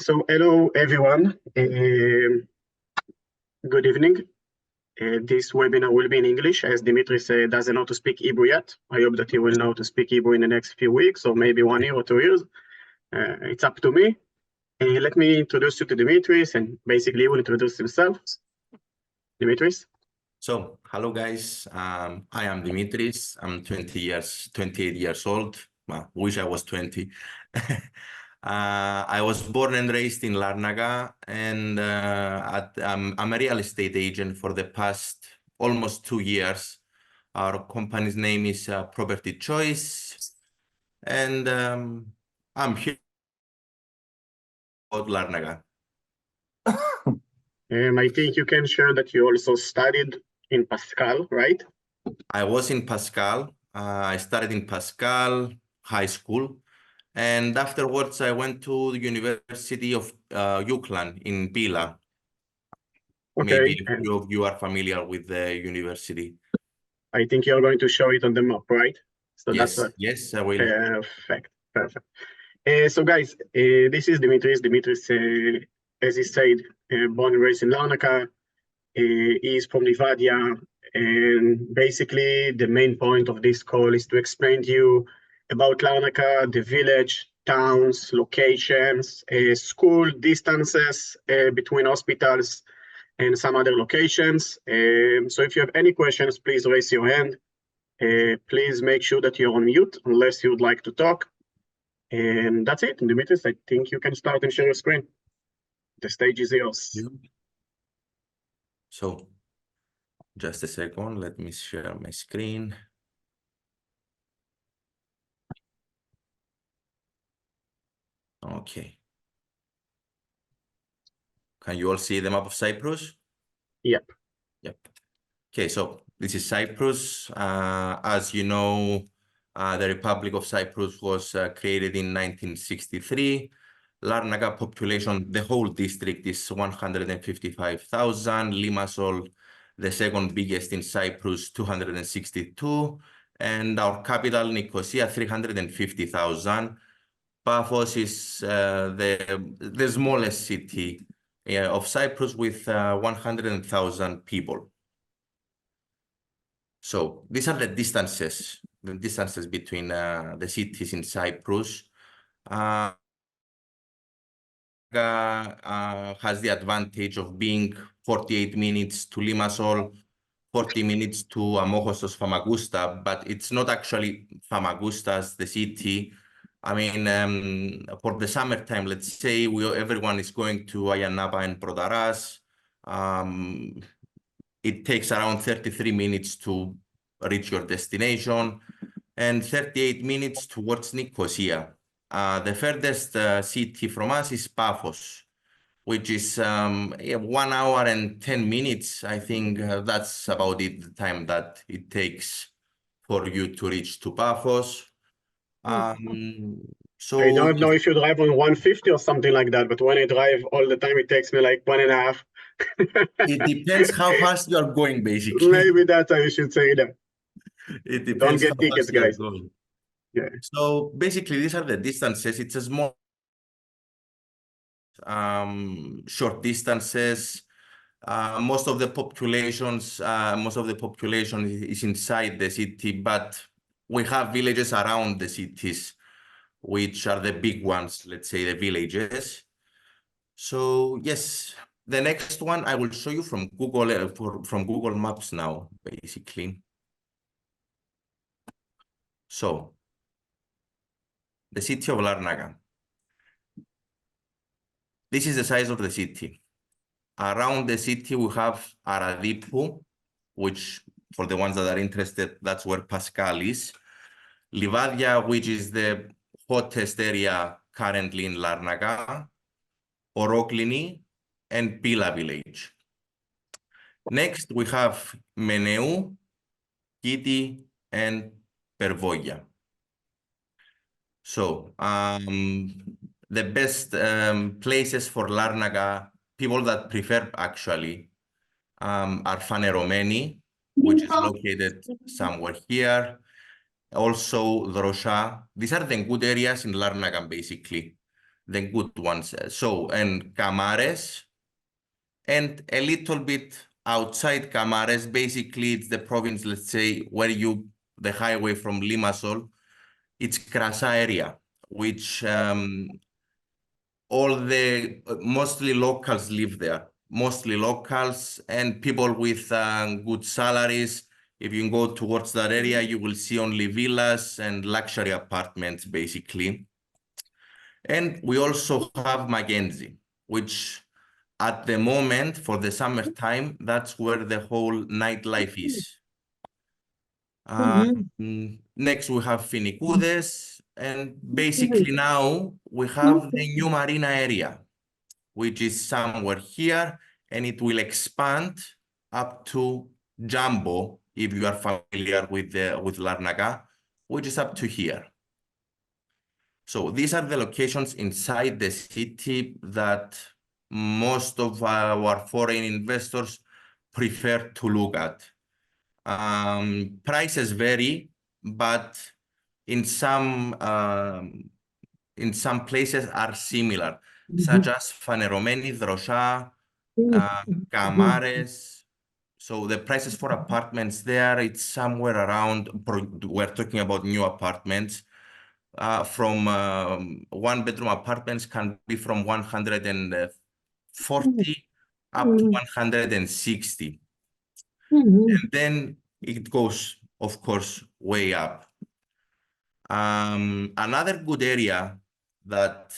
So hello everyone, good evening. This webinar will be in English as Dimitri's doesn't know to speak Hebrew yet. I hope that he will know to speak Hebrew in the next few weeks or maybe 1 year or 2 years. It's up to me. Let me introduce you to Dimitri's and basically he will introduce himself. Dimitri's. So, hello guys, I am Dimitri's. I'm 28 years old. Well, wish I was 20. I was born and raised in Lrnaka, and I'm a real estate agent for the past almost 2 years. Our company's name is Property Choice, and I'm here about Lrnaka. I think you can share that you also studied in Pascal, right? I was in Pascal. I started in Pascal High School. And afterwards, I went to the University of Uklan in Pila. Okay. Maybe a few of you are familiar with the university. I think you're going to show it on the map, right? So Yes, that's yes, I will. Perfect. So guys, this is Dimitri's. Dimitri's, as he said, born and raised in Lrnaka. He is from Balibbdia, and basically the main point of this call is to explain to you about Lrnaka, the village, towns, locations, school distances between hospitals and some other locations. So if you have any questions, please raise your hand. Please make sure that you're on mute unless you would like to talk. And that's it. Dimitri's, I think you can start and share your screen. The stage is yours. So, just a second, let me share my screen. Okay. Can you all see the map of Cyprus? Yep. Okay, so this is Cyprus. As you know, the Republic of Cyprus was created in 1963. Lrnaka population, the whole district is 155,000. Limassol, the second biggest in Cyprus, 262. And our capital, Nicosia, 350,000. Paphos is the smallest city of Cyprus with 100,000 people. So these are the distances between the cities in Cyprus. Has the advantage of being 48 minutes to Limassol, 40 minutes to Amochostos Famagousta, but it's not actually Famagousta as the city. I mean, for the summertime, let's say everyone is going to Ayanapa and Protaras. It takes around 33 minutes to reach your destination and 38 minutes towards Nicosia. The furthest city from us is Paphos, which is 1 hour and 10 minutes. I think that's about it, the time that it takes for you to reach to Paphos. So I don't know if you drive on 150 or something like that, but when I drive all the time, it takes me like 1.5. It depends how fast you are going, basically. Maybe that's how you should say that. It depends. Don't get tickets, guys. Yeah. So basically, these are the distances. It's a small, short distances. Most of the population is inside the city, but we have villages around the cities, which are the big ones, let's say the villages. So yes, the next one I will show you from Google, from Google Maps now, basically. So the city of Lrnaka. This is the size of the city. Around the city, we have Aradipu, which for the ones that are interested, that's where Pascal is. Libbdיה, which is the hottest area currently in Lrnaka, Oroklini, and Pila village. Next, we have Meneu, Kiti, and Pervoia. So, the best places for Lrnaka, people that prefer actually, are Faneromeni, which is located somewhere here. Also Drosha. These are the good areas in Lrnaka, basically. the good ones. So, and Camares, and a little bit outside Camares, basically it's the province, let's say, where the highway from Limassol, it's Crasa area, which mostly locals live there, mostly locals and people with good salaries. If you go towards that area, you will see only villas and luxury apartments, basically. And we also have Mackenzie, which at the moment, for the summertime, that's where the whole nightlife is. Next, we have Finicudes, and basically now we have the new marina area, which is somewhere here, and it will expand up to Jumbo, if you are familiar with Lrnaka, which is up to here. So these are the locations inside the city that most of our foreign investors prefer to look at. Prices vary, but in some places are similar, such as Faneromeni, Drosha, Camares. So the prices for apartments there, it's somewhere around, we're talking about new apartments, from one-bedroom apartments can be from 140 up to 160. And then it goes, of course, way up. Another good area that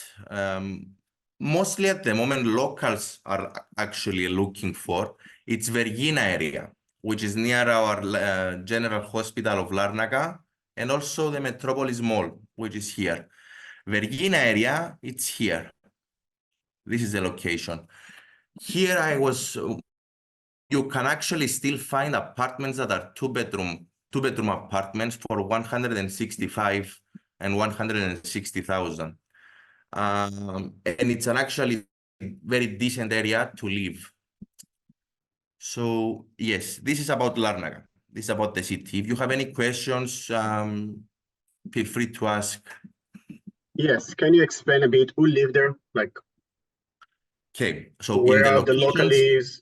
mostly at the moment locals are actually looking for, it's Vergina area, which is near our General Hospital of Larnaca, and also the Metropolis Mall, which is here. Vergina area, it's here. This is the location. Here you can actually still find apartments that are two-bedroom apartments for 165 and 160,000. And it's an actually very decent area to live. So yes, this is about Larnaca. This is about the city. If you have any questions, feel free to ask. Yes, can you explain a bit who live there? Like, okay, so where are the locals?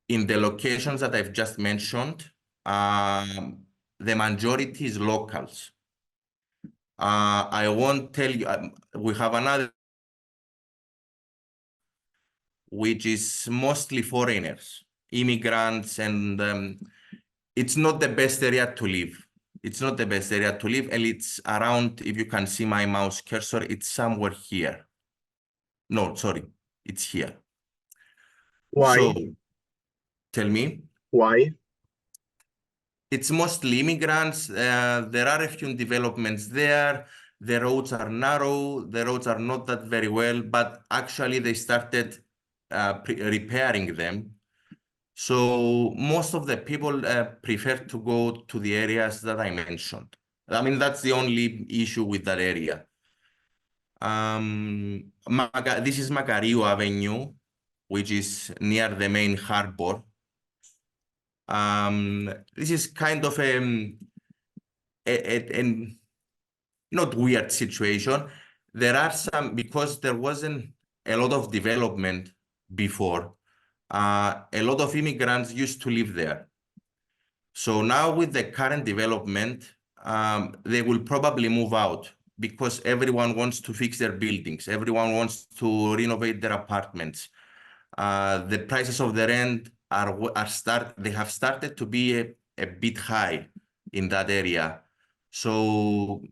In the locations that I've just mentioned, the majority is locals. I won't tell you, we have another, which is mostly foreigners, immigrants, and it's not the best area to live. It's not the best area to live, and it's around, if you can see my mouse cursor, it's somewhere here. No, sorry, it's here. Why? So, tell me. Why? It's mostly immigrants. There are a few developments there. The roads are narrow. The roads are not that very well, but actually they started repairing them. So most of the people prefer to go to the areas that I mentioned. I mean, that's the only issue with that area. This is Macariu Avenue, which is near the main harbor. This is kind of a not weird situation. There are some, because there wasn't a lot of development before, a lot of immigrants used to live there. So now with the current development, they will probably move out because everyone wants to fix their buildings. Everyone wants to renovate their apartments. The prices of the rent they have started to be a bit high in that area. So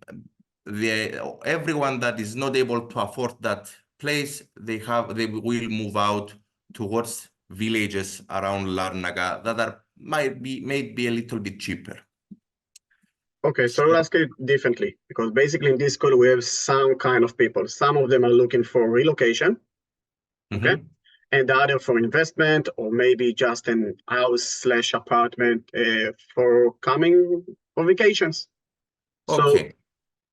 everyone that is not able to afford that place, they will move out towards villages around Larnaca that might be a little bit cheaper. Okay, so I'll ask it differently, because basically in this school we have some kind of people. Some of them are looking for relocation, okay, and the other for investment, or maybe just an house/apartment for coming for vacations. Okay,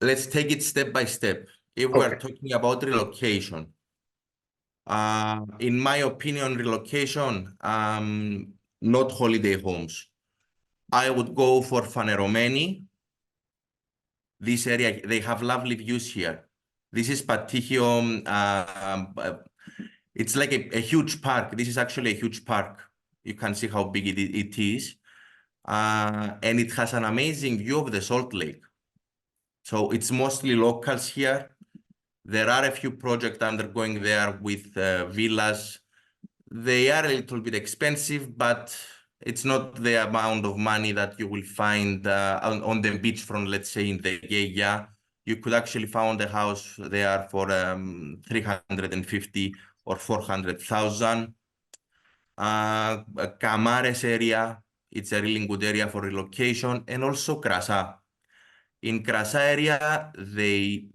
let's take it step by step. If we are talking about relocation, in my opinion, relocation, not holiday homes. I would go for Faneromeni. This area, they have lovely views here. This is Patihio. It's like a huge park. This is actually a huge park. You can see how big it is. And it has an amazing view of the Salt Lake. So it's mostly locals here. There are a few projects undergoing there with villas. They are a little bit expensive, but it's not the amount of money that you will find on the beachfront, let's say in the Geia. You could actually find a house there for 350 or 400,000. Camares area, it's a really good area for relocation, and also Krasa. In Krasa area, they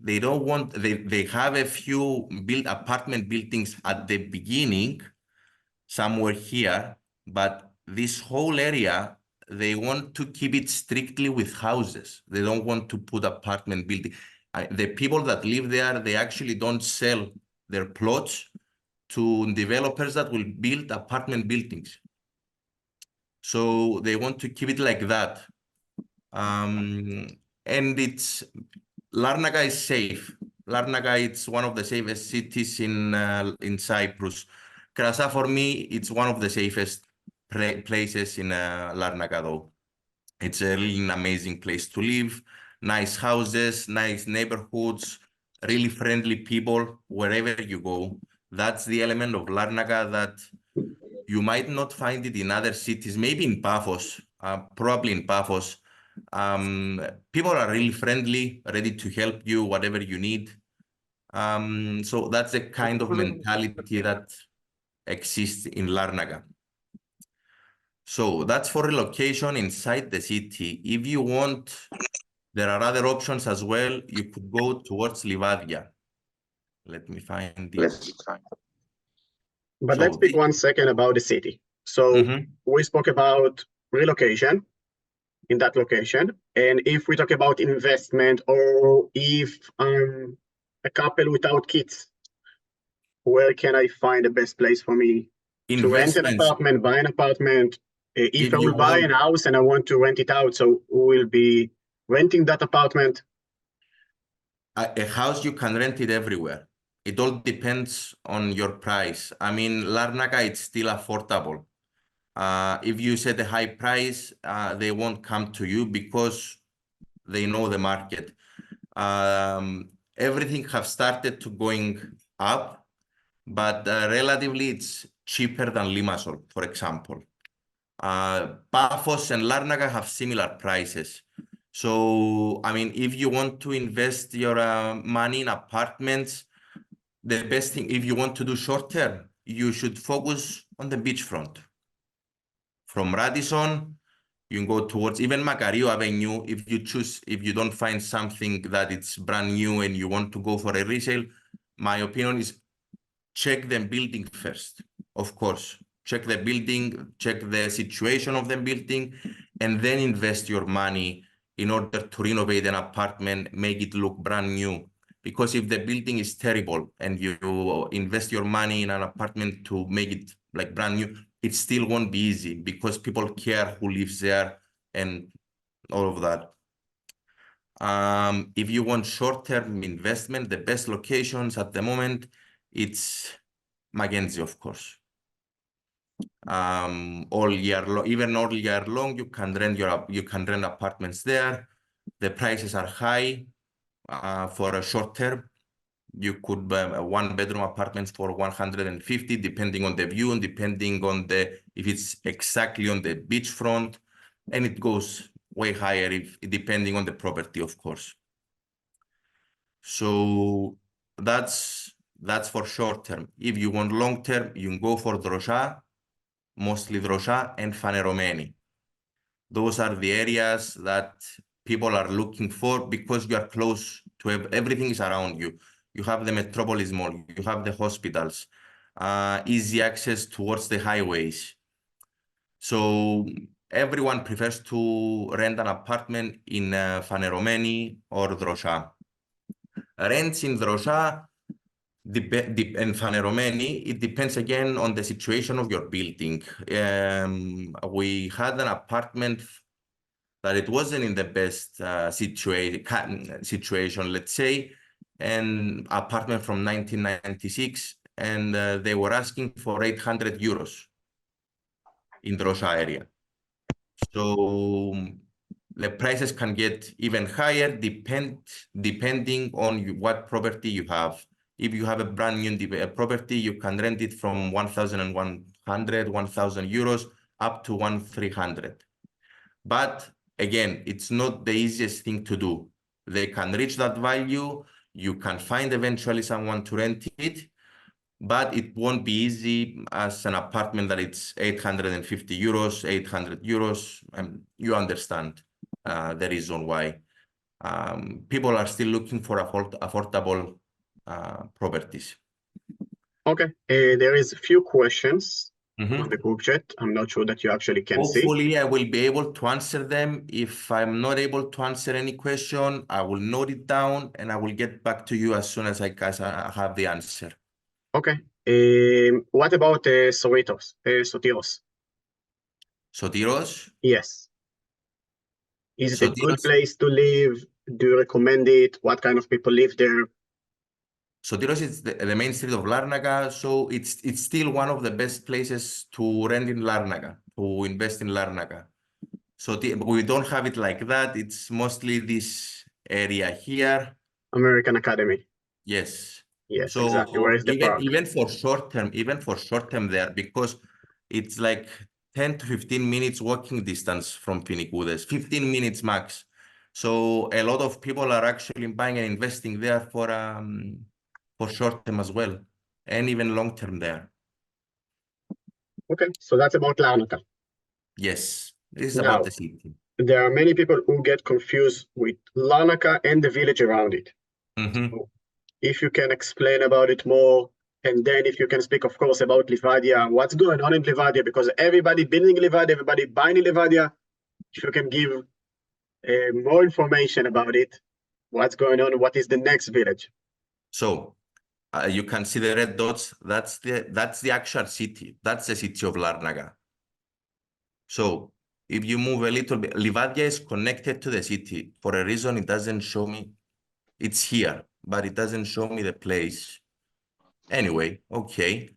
have a few apartment buildings at the beginning, somewhere here, but this whole area, they want to keep it strictly with houses. They don't want to put apartment building. The people that live there, they actually don't sell their plots to developers that will build apartment buildings. So they want to keep it like that. And Larnaka is safe. Larnaka, it's one of the safest cities in Cyprus. Krasa, for me, it's one of the safest places in Larnaka, though. It's a really amazing place to live. Nice houses, nice neighborhoods, really friendly people wherever you go. That's the element of Larnaka that you might not find it in other cities, maybe in Paphos, probably in Paphos. People are really friendly, ready to help you, whatever you need. So that's the kind of mentality that exists in Larnaka. So that's for relocation inside the city. If you want, there are other options as well. You could go towards Livadia. Let me find this. But let's speak 1 second about the city. So we spoke about relocation in that location. And if we talk about investment, or if I'm a couple without kids, where can I find the best place for me to rent an apartment, buy an apartment? If I will buy a house and I want to rent it out, so who will be renting that apartment? A house, you can rent it everywhere. It all depends on your price. I mean, Larnaka, it's still affordable. If you set a high price, they won't come to you because they know the market. Everything have started to going up, but relatively it's cheaper than Limassol, for example. Paphos and Larnaka have similar prices. So, I mean, if you want to invest your money in apartments, the best thing, if you want to do short term, you should focus on the beachfront. From Radisson, you can go towards even Macario Avenue. If you don't find something that it's brand new and you want to go for a resale, my opinion is check the building first, of course. Check the building, check the situation of the building, and then invest your money in order to renovate an apartment, make it look brand new. Because if the building is terrible and you invest your money in an apartment to make it like brand new, it still won't be easy because people care who lives there and all of that. If you want short-term investment, the best locations at the moment, it's Mackenzie, of course. All year long, even all year long, you can rent apartments there. The prices are high for a short term. You could buy one-bedroom apartments for 150, depending on the view and depending on if it's exactly on the beachfront, and it goes way higher depending on the property, of course. So that's for short term. If you want long term, you can go for Drosha, mostly Drosha and Faneromeni. Those are the areas that people are looking for because you are close to everything is around you. You have the Metropolis Mall, you have the hospitals, easy access towards the highways. So everyone prefers to rent an apartment in Faneromeni or Drosha. Rents in Drosha and Faneromeni, it depends again on the situation of your building. We had an apartment that it wasn't in the best situation, let's say, an apartment from 1996, and they were asking for 800 euros in the Roșa area. So the prices can get even higher depending on what property you have. If you have a brand new property, you can rent it from 1,100, 1,000 euros up to 1,300. But again, it's not the easiest thing to do. They can reach that value. You can find eventually someone to rent it, but it won't be easy as an apartment that it's 850 euros, 800 euros. And you understand the reason why. People are still looking for affordable properties. Okay, there is a few questions on the group chat. I'm not sure that you actually can see. Hopefully, I will be able to answer them. If I'm not able to answer any question, I will note it down and I will get back to you as soon as I have the answer. Okay. What about Sotiros? Sotiros? Yes. Is it a good Sotiros- place to live? Do you recommend it? What kind of people live there? Sotiros is the main street of Larnaca, so it's still one of the best places to rent in Larnaca, to invest in Larnaca. So we don't have it like that. It's mostly this area here. American Academy. Yes. Yes, So exactly. Where is the park? even for short term there, because it's like 10 to 15 minutes walking distance from Pinikudes, 15 minutes max. So a lot of people are actually buying and investing there for short term as well, and even long term there. Okay, so that's about Larnaca. Yes, this is Now, about the city. there are many people who get confused with Larnaca and the village around it. Mhm. So if you can explain about it more, and then if you can speak, of course, about Livadia, what's going on in Livadia, because everybody building Livadia, everybody buying Livadia. If you can give more information about it, what's going on, what is the next village? So you can see the red dots. That's the actual city. That's the city of Larnaca. So if you move a little bit, Livadia is connected to the city. For a reason, it doesn't show me. It's here, but it doesn't show me the place. Anyway, okay.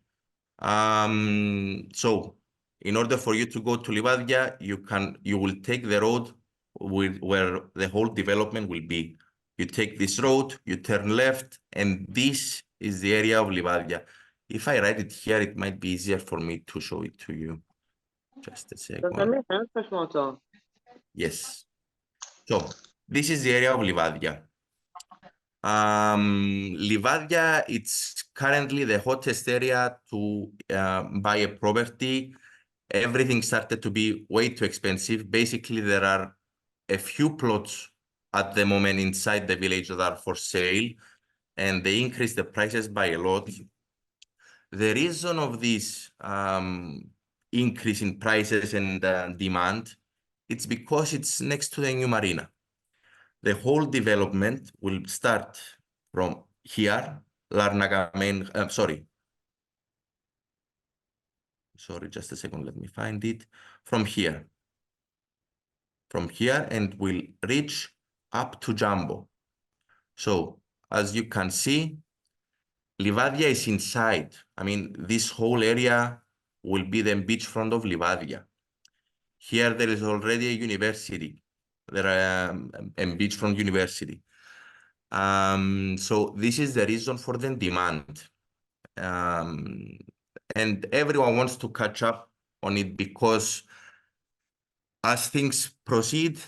So in order for you to go to Livadia, you will take the road where the whole development will be. You take this road, you turn left, and this is the area of Livadia. If I write it here, it might be easier for me to show it to you. Just a second. Yes. So this is the area of Livadia. Livadia, it's currently the hottest area to buy a property. Everything started to be way too expensive. Basically, there are a few plots at the moment inside the village that are for sale, and they increase the prices by a lot. The reason of this increase in prices and demand, it's because it's next to the new marina. The whole development will start from here, Larnaca main, sorry, just a second, let me find it. From here, and will reach up to Jumbo. So as you can see, Livadia is inside. I mean, this whole area will be the beachfront of Livadia. Here there is already a university. There are a beachfront university. So this is the reason for the demand. And everyone wants to catch up on it because as things proceed,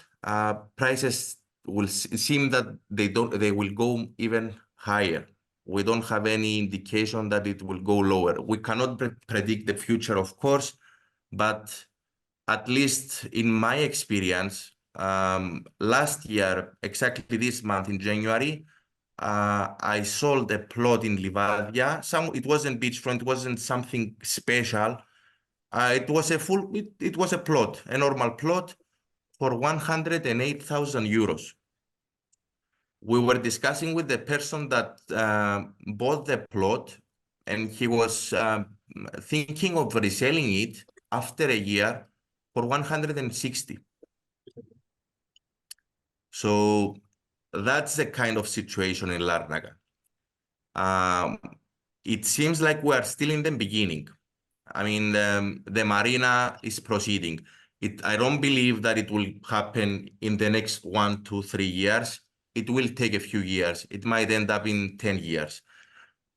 prices will seem that they will go even higher. We don't have any indication that it will go lower. We cannot predict the future, of course, but at least in my experience, last year, exactly this month in January, I sold a plot in Livadia. It wasn't beachfront, it wasn't something special. It was a plot, a normal plot for 108,000 euros. We were discussing with the person that bought the plot, and he was thinking of reselling it after a year for 160. So that's the kind of situation in Larnaca. It seems like we are still in the beginning. I mean, the marina is proceeding. I don't believe that it will happen in the next 1, 2, 3 years. It will take a few years. It might end up in 10 years.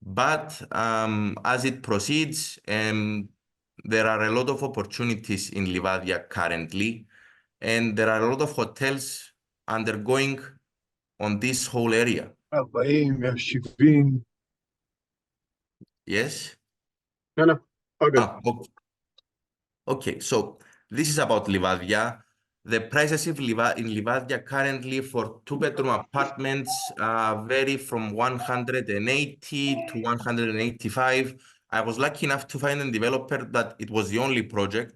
But as it proceeds, there are a lot of opportunities in Livadia currently, and there are a lot of hotels undergoing on this whole area. הבאים והשבעים. Yes? No, all good. Okay, so this is about Livadia. The prices in Livadia currently for 2-bedroom apartments vary from 180 to 185. I was lucky enough to find a developer that it was the only project.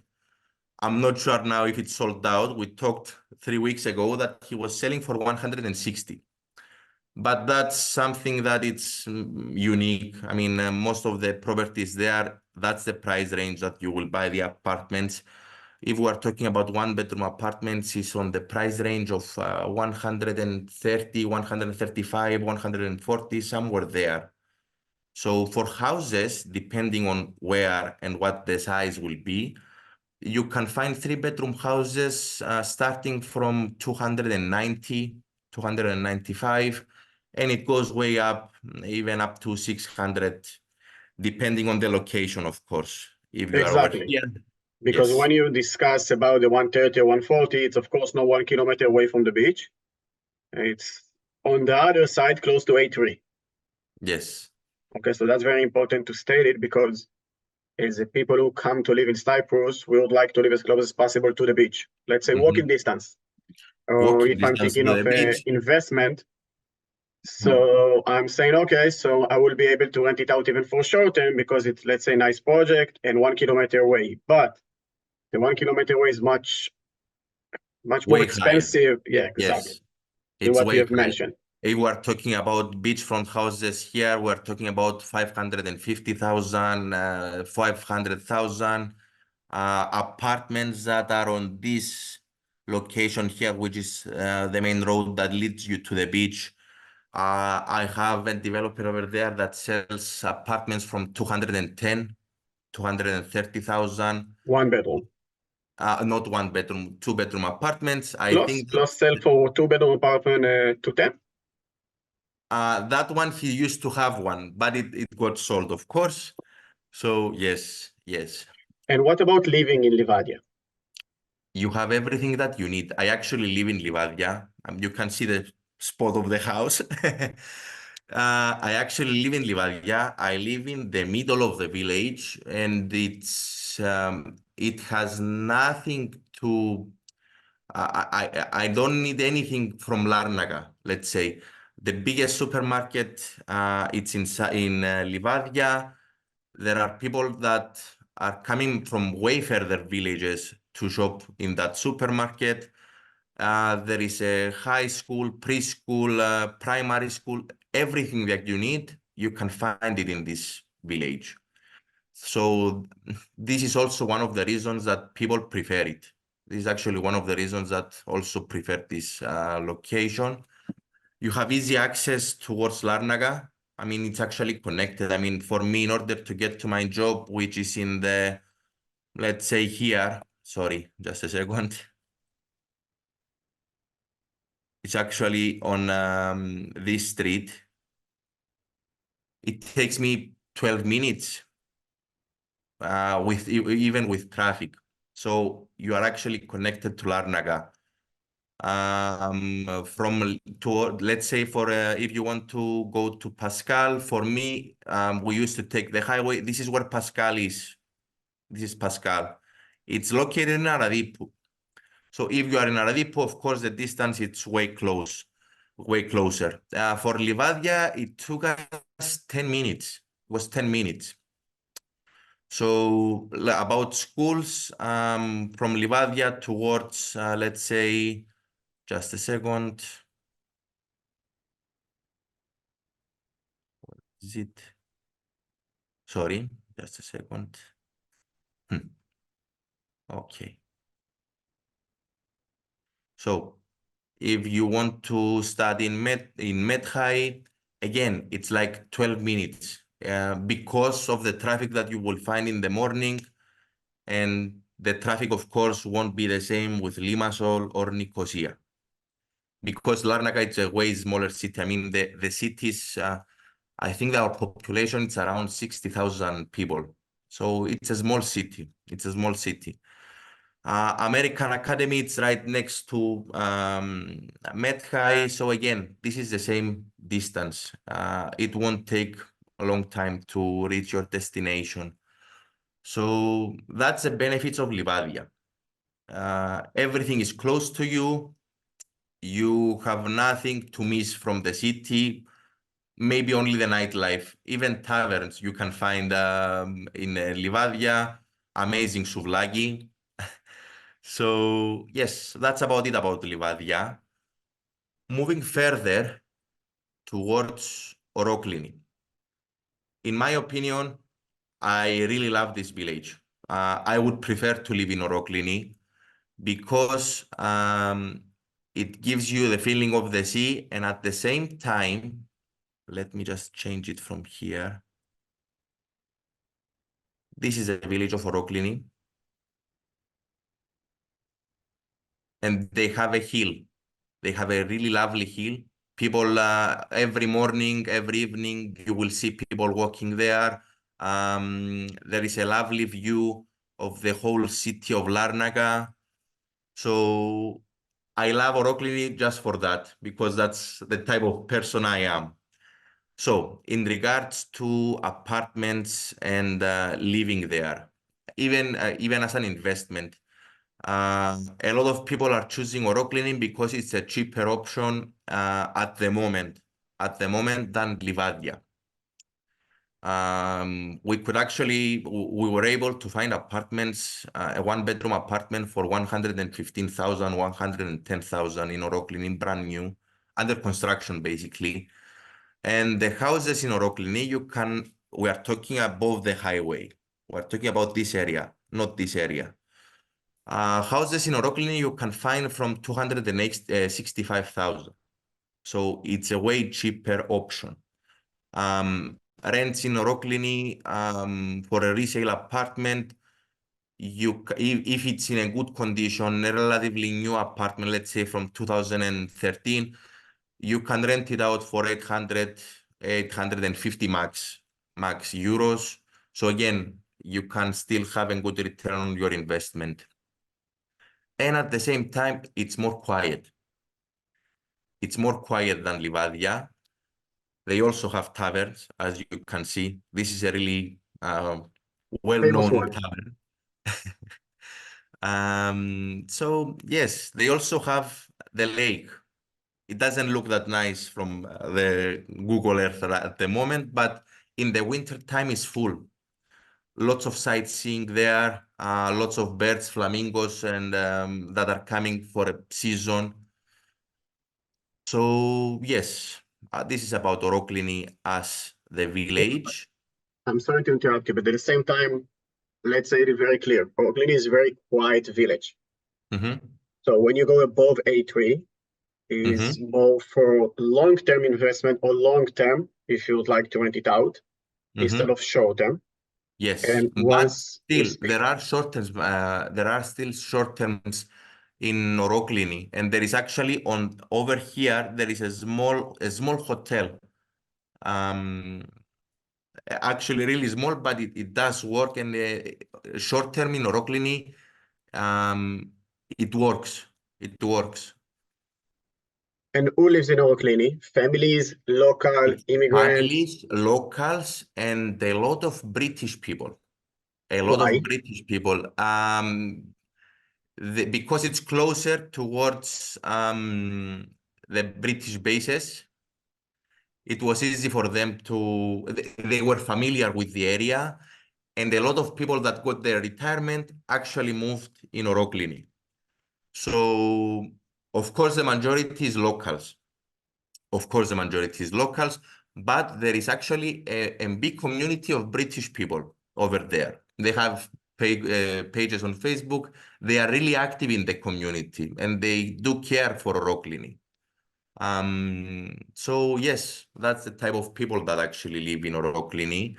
I'm not sure now if it's sold out. We talked 3 weeks ago that he was selling for 160. But that's something that it's unique. I mean, most of the properties there, that's the price range that you will buy the apartments. If we are talking about 1-bedroom apartments, it's on the price range of 130, 135, 140, somewhere there. So for houses, depending on where and what the size will be, you can find 3-bedroom houses starting from 290, 295, and it goes way up, even up to 600, depending on the location, of course. If you are over here. Because Yes. when you discuss about the 130 or 140, it's of course not 1 kilometer away from the beach. It's on the other side, close to A3. Yes. Okay, so that's very important to state it, because as the people who come to live in Cyprus, we would like to live as close as possible to the beach. Let's say walking distance. Or Walking if I'm distance thinking to of the beach. investment, so I'm saying, okay, so I will be able to rent it out even for short term because it's, let's say, a nice project and 1 kilometer away. But the 1 kilometer away is much more Way expensive. Yeah, exactly. Yes. Than It's what way you have higher. mentioned. If we are talking about beachfront houses here, we're talking about 550,000, 500,000. Apartments that are on this location here, which is the main road that leads you to the beach. I have a developer over there that sells apartments from 210, 230,000. 1 bedroom. Not 1 bedroom, 2-bedroom apartments. I think Plus sell for 2-bedroom apartment to 10. that one he used to have one, but it got sold, of course. So yes. And what about living in Livadia? You have everything that you need. I actually live in Livadia. You can see the spot of the house. I actually live in Livadia. I live in the middle of the village, and it has nothing to. I don't need anything from Lárnaga, let's say. The biggest supermarket, it's in Livadia. There are people that are coming from way further villages to shop in that supermarket. There is a high school, preschool, primary school, everything that you need, you can find it in this village. So this is also one of the reasons that people prefer it. This is actually one of the reasons that also prefer this location. You have easy access towards Lárnaga. I mean, it's actually connected. I mean, for me, in order to get to my job, which is in the, let's say here, sorry, just a second. It's actually on this street. It takes me 12 minutes even with traffic. So you are actually connected to Lárnaga. Let's say if you want to go to Pascal, for me, we used to take the highway. This is where Pascal is. This is Pascal. It's located in Aradipu. So if you are in Aradipu, of course, the distance it's way closer. For Livadia, it took us 10 minutes. It was 10 minutes. So about schools, from Livadia towards, let's say, just a second. Is it? Sorry, just a second. Okay. So if you want to study in Medhai, again, it's like 12 minutes because of the traffic that you will find in the morning. And the traffic, of course, won't be the same with Limassol or Nicosia. Because Larnaca is a way smaller city. I mean, the cities, I think our population is around 60,000 people. So it's a small city. It's a small city. American Academy, it's right next to Med-High. So again, this is the same distance. It won't take a long time to reach your destination. So that's the benefits of Livadia. Everything is close to you. You have nothing to miss from the city, maybe only the nightlife. Even taverns you can find in Livadia, amazing souvlaki. So yes, that's about it about Livadia. Moving further towards Oroklini. In my opinion, I really love this village. I would prefer to live in Oroklini because it gives you the feeling of the sea, and at the same time, let me just change it from here. This is the village of Oroklini. And they have a hill. They have a really lovely hill. People, every morning, every evening, you will see people walking there. There is a lovely view of the whole city of Larnaca. So I love Oroklini just for that, because that's the type of person I am. So in regards to apartments and living there, even as an investment, a lot of people are choosing Oroklini because it's a cheaper option at the moment than Livadia. We were able to find apartments, a one-bedroom apartment for 115,000, 110,000 in Oroklini, brand new, under construction basically. And the houses in Oroklini, we are talking above the highway. We're talking about this area, not this area. Houses in Oroklini you can find from 265,000. So it's a way cheaper option. Rents in Oroklini for a resale apartment, if it's in a good condition, a relatively new apartment, let's say from 2013, you can rent it out for 850 max euros. So again, you can still have a good return on your investment. And at the same time, it's more quiet. It's more quiet than Livadia. They also have taverns, as you can see. This is a really well-known tavern. So yes, they also have the lake. It doesn't look that nice from the Google Earth at the moment, but in the winter time it's full. Lots of sightseeing there, lots of birds, flamingos, and that are coming for a season. So yes, this is about Oroklini as the village. I'm sorry to interrupt you, but at the same time, let's say it very clear. Oroklini is a very quiet village. So when you go above A3, is more for long-term investment or long-term, if you would like to rent it out, instead of short-term. Yes, and but still there are still short terms in Oroklini, and there is actually over here there is a small hotel, actually really small, but it does work. And short term in Oroklini, it works. And who lives in Oroklini? Families, local, immigrants? Families, locals, and a lot of British people. Because it's closer towards the British bases, it was easy for them they were familiar with the area, and a lot of people that got their retirement actually moved in Oroklini. So, of course, the majority is locals. But there is actually a big community of British people over there. They have pages on Facebook. They are really active in the community, and they do care for Oroklini. So yes, that's the type of people that actually live in Oroklini.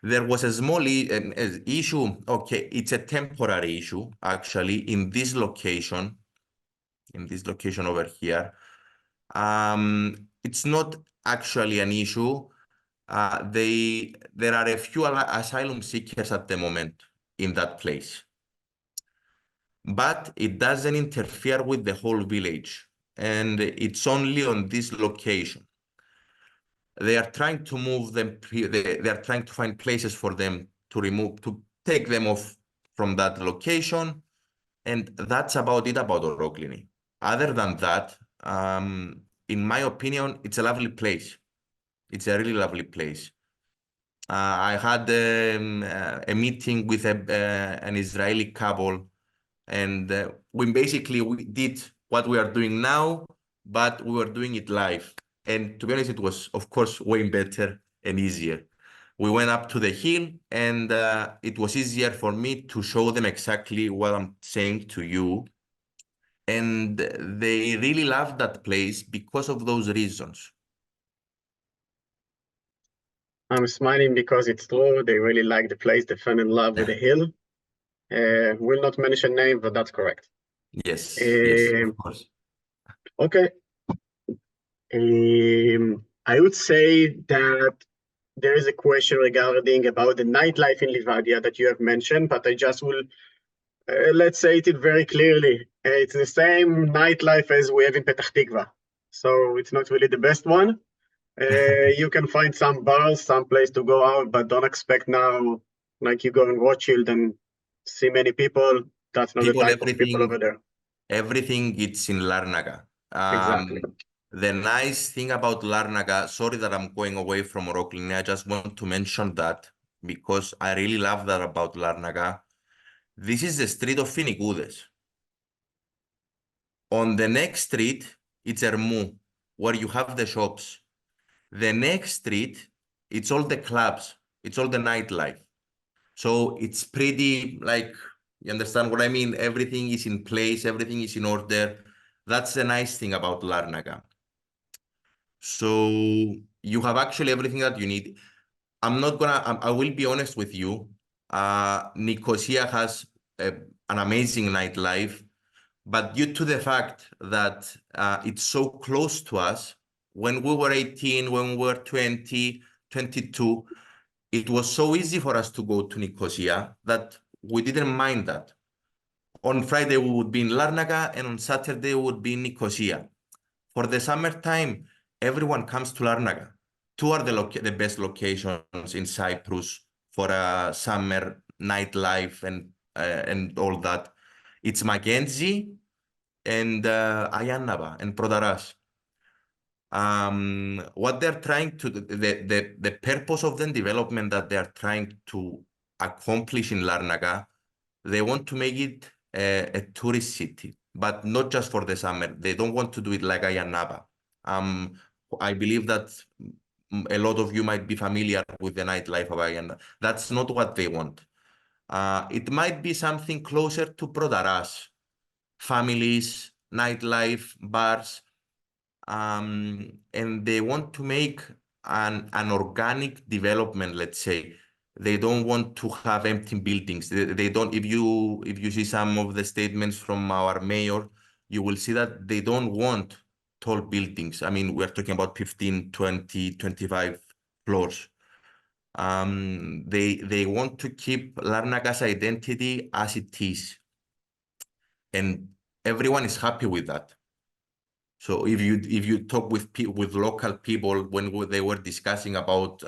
There was a small issue. Okay, it's a temporary issue actually in this location over here. It's not actually an issue. There are a few asylum seekers at the moment in that place, but it doesn't interfere with the whole village, and it's only on this location. They are trying to move them. They are trying to find places for them to take them off from that location, and that's about it about Oroklini. Other than that, in my opinion, it's a lovely place. It's a really lovely place. I had a meeting with an Israeli couple, and we did what we are doing now, but we were doing it live. And to be honest, it was, of course, way better and easier. We went up to the hill, and it was easier for me to show them exactly what I'm saying to you. And they really loved that place because of those reasons. I'm smiling because it's true. They really like the place. They fell in love with the hill. Will not mention name, but that's correct. Yes, yes, of course. Okay. I would say that there is a question regarding about the nightlife in Livadia that you have mentioned, but I just will, let's say it very clearly. It's the same nightlife as we have in Petah Tikva. So it's not really the best one. You can find some bars, some place to go out, but don't expect now, like you go in Rothschild and see many people. That's not the type of people over there. Everything it's in Lrnaka. Exactly. The nice thing about Lrnaka, sorry that I'm going away from Oroklini, I just want to mention that because I really love that about Lrnaka. This is the street of Finikudes. On the next street, it's Ermou, where you have the shops. The next street, it's all the clubs, it's all the nightlife. So it's pretty, like, you understand what I mean? Everything is in place, everything is in order. That's the nice thing about Lrnaka. So you have actually everything that you need. I will be honest with you. Nicosia has an amazing nightlife, but due to the fact that it's so close to us, when we were 18, when we were 20, 22, it was so easy for us to go to Nicosia that we didn't mind that. On Friday, we would be in Lrnaka, and on Saturday, we would be in Nicosia. For the summertime, everyone comes to Lrnaka. Two are the best locations in Cyprus for a summer nightlife and all that. It's Mackenzie and Ayannaba and Prodaras. What they're trying to, the purpose of the development that they're trying to accomplish in Lrnaka, they want to make it a tourist city, but not just for the summer. They don't want to do it like Ayannaba. I believe that a lot of you might be familiar with the nightlife of Ayannaba. That's not what they want. It might be something closer to Prodaras, families, nightlife, bars, and they want to make an organic development, let's say. They don't want to have empty buildings. They don't, if you see some of the statements from our mayor, you will see that they don't want tall buildings. I mean, we're talking about 15, 20, 25 floors. They want to keep Lrnaka's identity as it is. And everyone is happy with that. So if you talk with local people when they were discussing about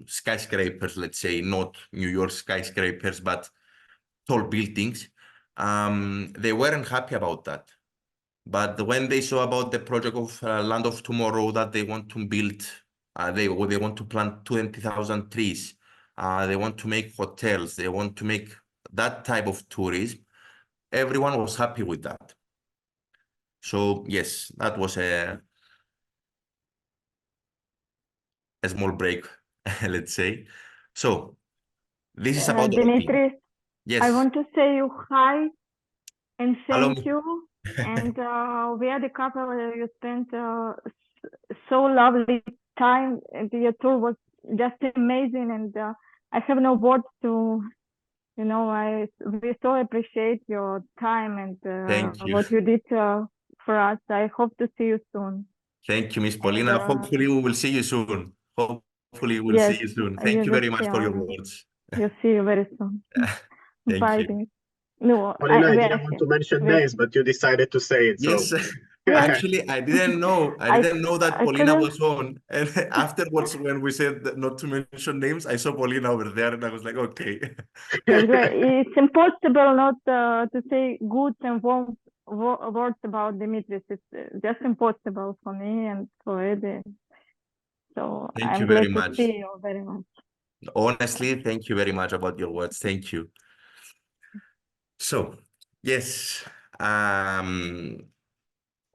skyscrapers, let's say, not New York skyscrapers, but tall buildings, they weren't happy about that. But when they saw about the project of Land of Tomorrow that they want to build, they want to plant 20,000 trees, they want to make hotels, they want to make that type of tourism, everyone was happy with that. So yes, that was a small break, let's say. So this is about Dimitri's. Yes. I want to say you hi and Hello. thank you And we had a couple where you spent so lovely time. And your tour was just amazing, and I have no words to, we so appreciate your time and Thank you. what you did for us. I hope to see you soon. Thank you, Miss Paulina. Hopefully we will see you soon. Hopefully we'll Yes, see you soon. Thank you very much for your words. You'll see you very soon. Thank Bye. you. No, Paulina, I didn't want to mention names, but you decided to say it. Yes, So. actually, I didn't know. I didn't know that Paulina couldn't- was on. And afterwards, when we said that not to mention names, I saw Paulina over there, and I was like, okay. It's impossible not to say good and warm words about Dimitri's. It's just impossible for me and for Eddie. So Thank you I'm very glad to much. see you very much. Honestly, thank you very much about your words. Thank you. So, yes,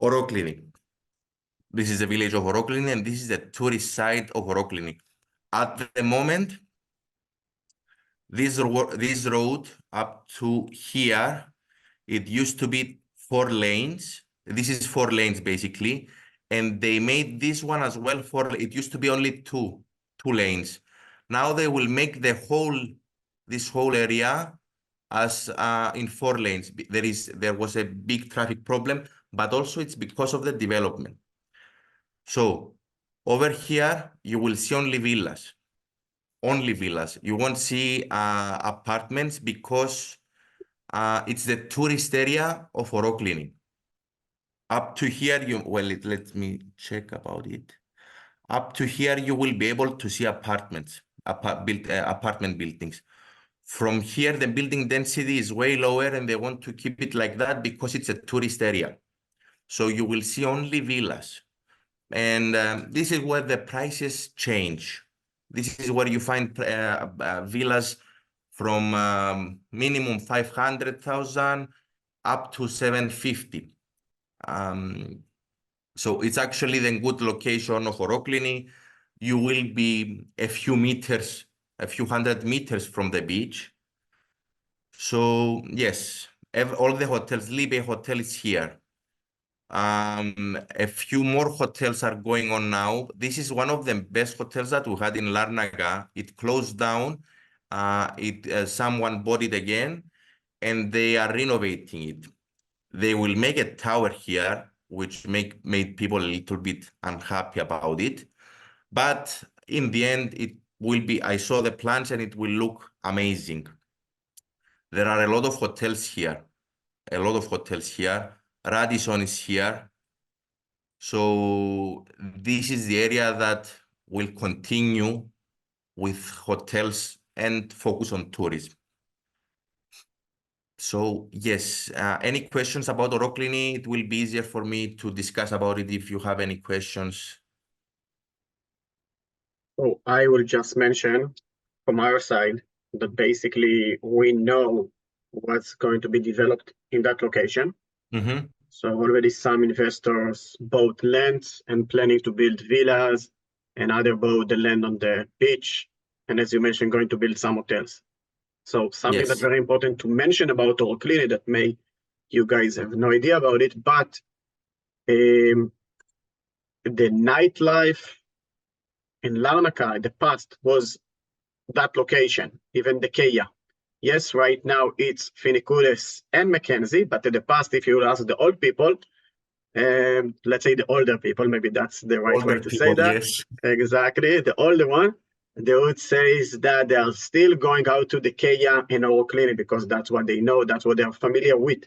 Oroklini. This is the village of Oroklini, and this is the tourist side of Oroklini. At the moment, this road up to here, it used to be 4 lanes. This is 4 lanes basically, and they made this one as well it used to be only two lanes. Now they will make this whole area as in 4 lanes. There was a big traffic problem, but also it's because of the development. So over here you will see only villas. You won't see apartments because it's the tourist area of Oroklini. Up to here, let me check about it. Up to here, you will be able to see apartment buildings. From here, the building density is way lower, and they want to keep it like that because it's a tourist area. So you will see only villas. And this is where the prices change. This is where you find villas from minimum 500,000 up to 750. So it's actually the good location of Oroklini. You will be a few hundred meters from the beach. So yes, all the hotels, Libe Hotel is here. A few more hotels are going on now. This is one of the best hotels that we had in Lárnaga. It closed down. Someone bought it again, and they are renovating it. They will make a tower here, which made people a little bit unhappy about it. But in the end, it will be, I saw the plans and it will look amazing. There are a lot of hotels here. Radisson is here. So this is the area that will continue with hotels and focus on tourism. So yes, any questions about Oroklini? It will be easier for me to discuss about it if you have any questions. Oh, I will just mention from our side that basically we know what's going to be developed in that location. Mm-hmm. So already some investors bought land and planning to build villas, and other bought the land on the beach. And as you mentioned, going to build some hotels. So something that's very important to mention about Oroklini that you guys have no idea about it, but the nightlife in Lárnaca in the past was that location, even the Keia. Yes, right now it's Finicures and Mackenzie, but in the past, if you ask the old people, let's say the older people, maybe that's the right way to say that. Yes. Exactly, the older one, they would say that they are still going out to the Keia and Oroklini because that's what they know, that's what they are familiar with.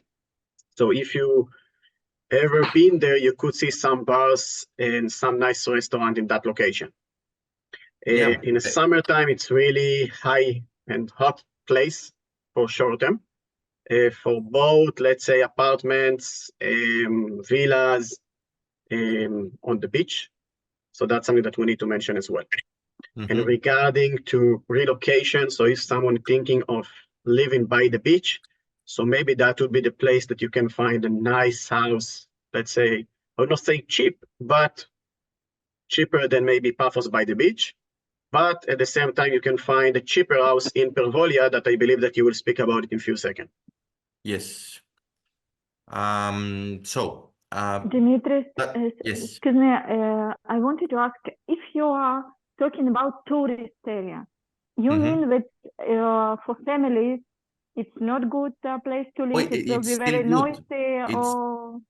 So if you ever been there, you could see some bars and some nice restaurant in that location. In the summertime, it's really high and hot place for short term. For both, let's say, apartments, villas on the beach. So that's something that we need to mention as well. Mm-hmm. And regarding to relocation, so if someone thinking of living by the beach, so maybe that would be the place that you can find a nice house, let's say, I would not say cheap, but cheaper than maybe Paphos by the beach. But at the same time, you can find a cheaper house in Pervolia that I believe that you will speak about it in a few seconds. Yes. Dimitri's, yes. excuse me, I wanted to ask, if you are talking about tourist area, you mean that for families, it's not good place to live, it will be very noisy, or...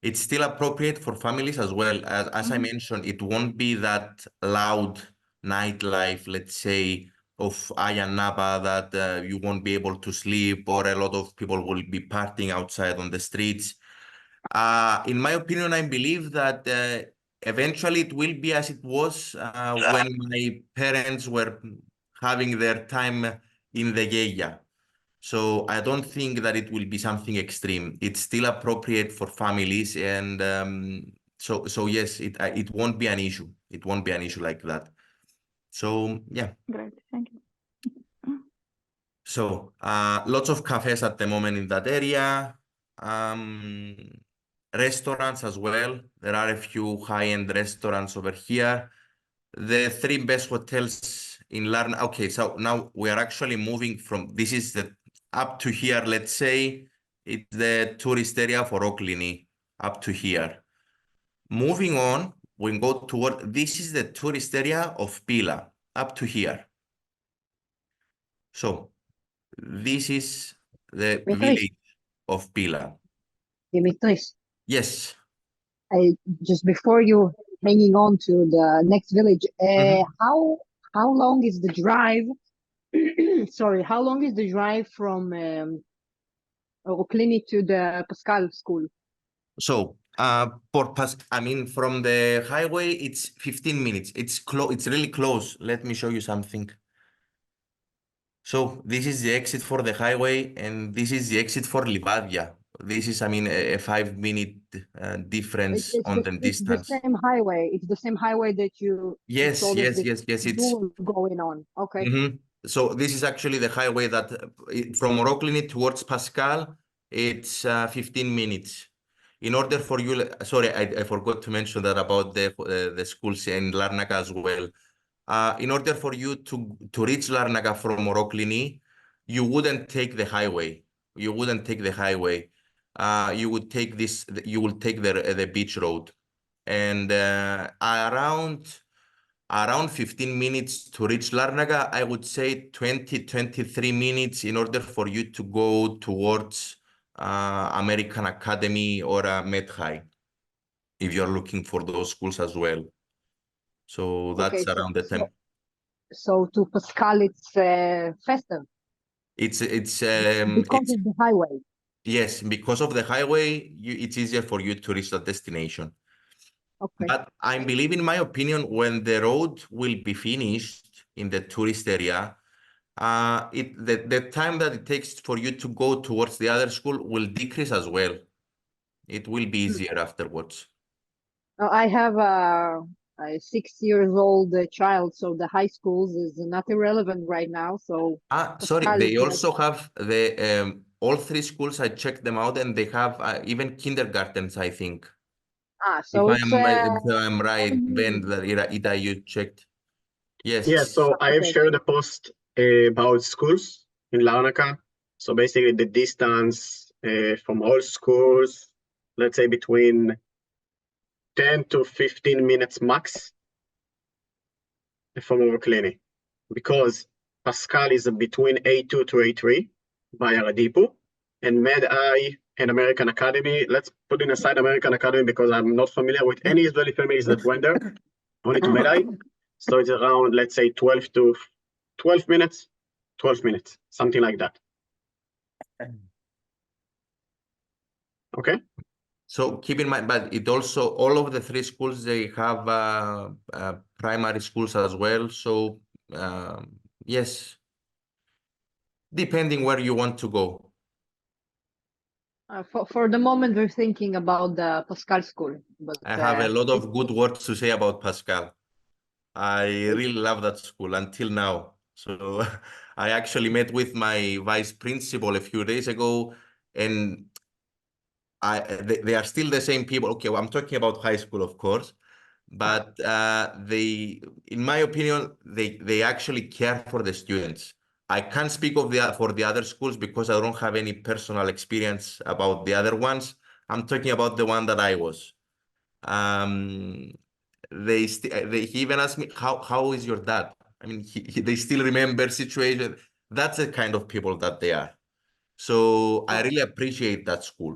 It's still appropriate for families as well. As I mentioned, it won't be that loud nightlife, let's say, of Ayanaba that you won't be able to sleep, or a lot of people will be partying outside on the streets. In my opinion, I believe that eventually it will be as it was when my parents were having their time in the Geia. So I don't think that it will be something extreme. It's still appropriate for families, and so yes, it won't be an issue. It won't be an issue like that. So yeah. Great, thank you. So lots of cafes at the moment in that area. Restaurants as well. There are a few high-end restaurants over here. The 3 best hotels in Lrnaka. Okay, so now we are actually moving from, this is the up to here, let's say, it's the tourist area for Oklini, up to here. Moving on, we go toward, this is the tourist area of Pila, up to here. So, this is the village of Pila. Dimitri's. Yes. Just before you hanging on to the next village, how long is the drive? Sorry, how long is the drive from Oklini to the Pascal school? So, from the highway, it's 15 minutes. It's really close. Let me show you something. So, this is the exit for the highway, and this is the exit for Livadia. This is, a 5-minute difference on the distance. It's the same highway. It's the same highway that you. Yes. It's going on. Okay. So this is actually the highway that from Oklini towards Pascal, it's 15 minutes. In order for you, sorry, I forgot to mention that about the schools in Lrnaka as well. In order for you to reach Lrnaka from Oklini, you wouldn't take the highway. You would take this. You will take the beach road, and around 15 minutes to reach Lrnaka. I would say 23 minutes in order for you to go towards American Academy or Med High, if you're looking for those schools as well. So that's around the time. So to Pascal, it's faster. It's because of the highway. Yes, because of the highway, it's easier for you to reach the destination. Okay. But I believe, in my opinion, when the road will be finished in the tourist area, the time that it takes for you to go towards the other school will decrease as well. It will be easier afterwards. I have a 6-year-old child, so the high schools is not irrelevant right now. So sorry, they also have the all 3 schools. I checked them out, and they have even kindergartens, I think. So if I'm right, Ben, that you checked. Yes. Yeah, so I have shared a post about schools in Lrnaka. So basically the distance from all schools, let's say between 10 to 15 minutes max from Oklini, because Pascal is between A2 to A3 via Radipu, and Med-I and American Academy. Let's put in aside American Academy because I'm not familiar with any Israeli families that went there, only to Med-I. So it's around, let's say, 12 minutes, something like that. Okay. So keep in mind, but it also, all of the 3 schools, they have primary schools as well. So yes, depending where you want to go. For the moment, we're thinking about the Pascal school. But I have a lot of good words to say about Pascal. I really love that school until now. So I actually met with my vice principal a few days ago, and they are still the same people. Okay, well, I'm talking about high school, of course, but in my opinion, they actually care for the students. I can't speak of for the other schools because I don't have any personal experience about the other ones. I'm talking about the one that I was. He even asked me, how is your dad? I mean, they still remember situation. That's the kind of people that they are. So I really appreciate that school.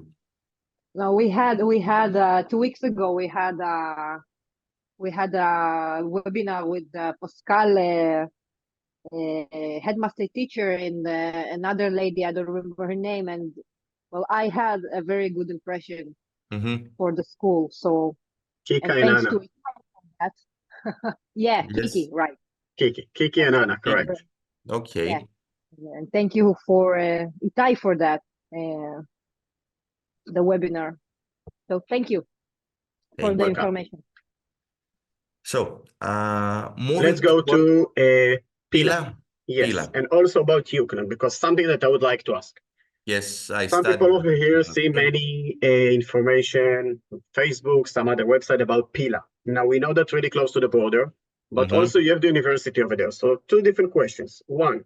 No, we had 2 weeks ago, we had a webinar with Pascal, headmaster teacher, and another lady, I don't remember her name, and well, I had a very good impression for the school. So Kika and thanks Anna. to that. Yeah, Yes. Kiki, right. Kiki and Anna, correct. Okay. Yeah. And thank you for Itai for that, the webinar. So thank you for Thank the you. information. So moving Let's go to Pila. Pila. Yes, Pila. and also about Ukraine, because something that I would like to ask. Yes, I Some studied. people over here see many information on Facebook, some other website about Pila. Now we know that's really close to the border, but also you have the university over there. So two different questions. One,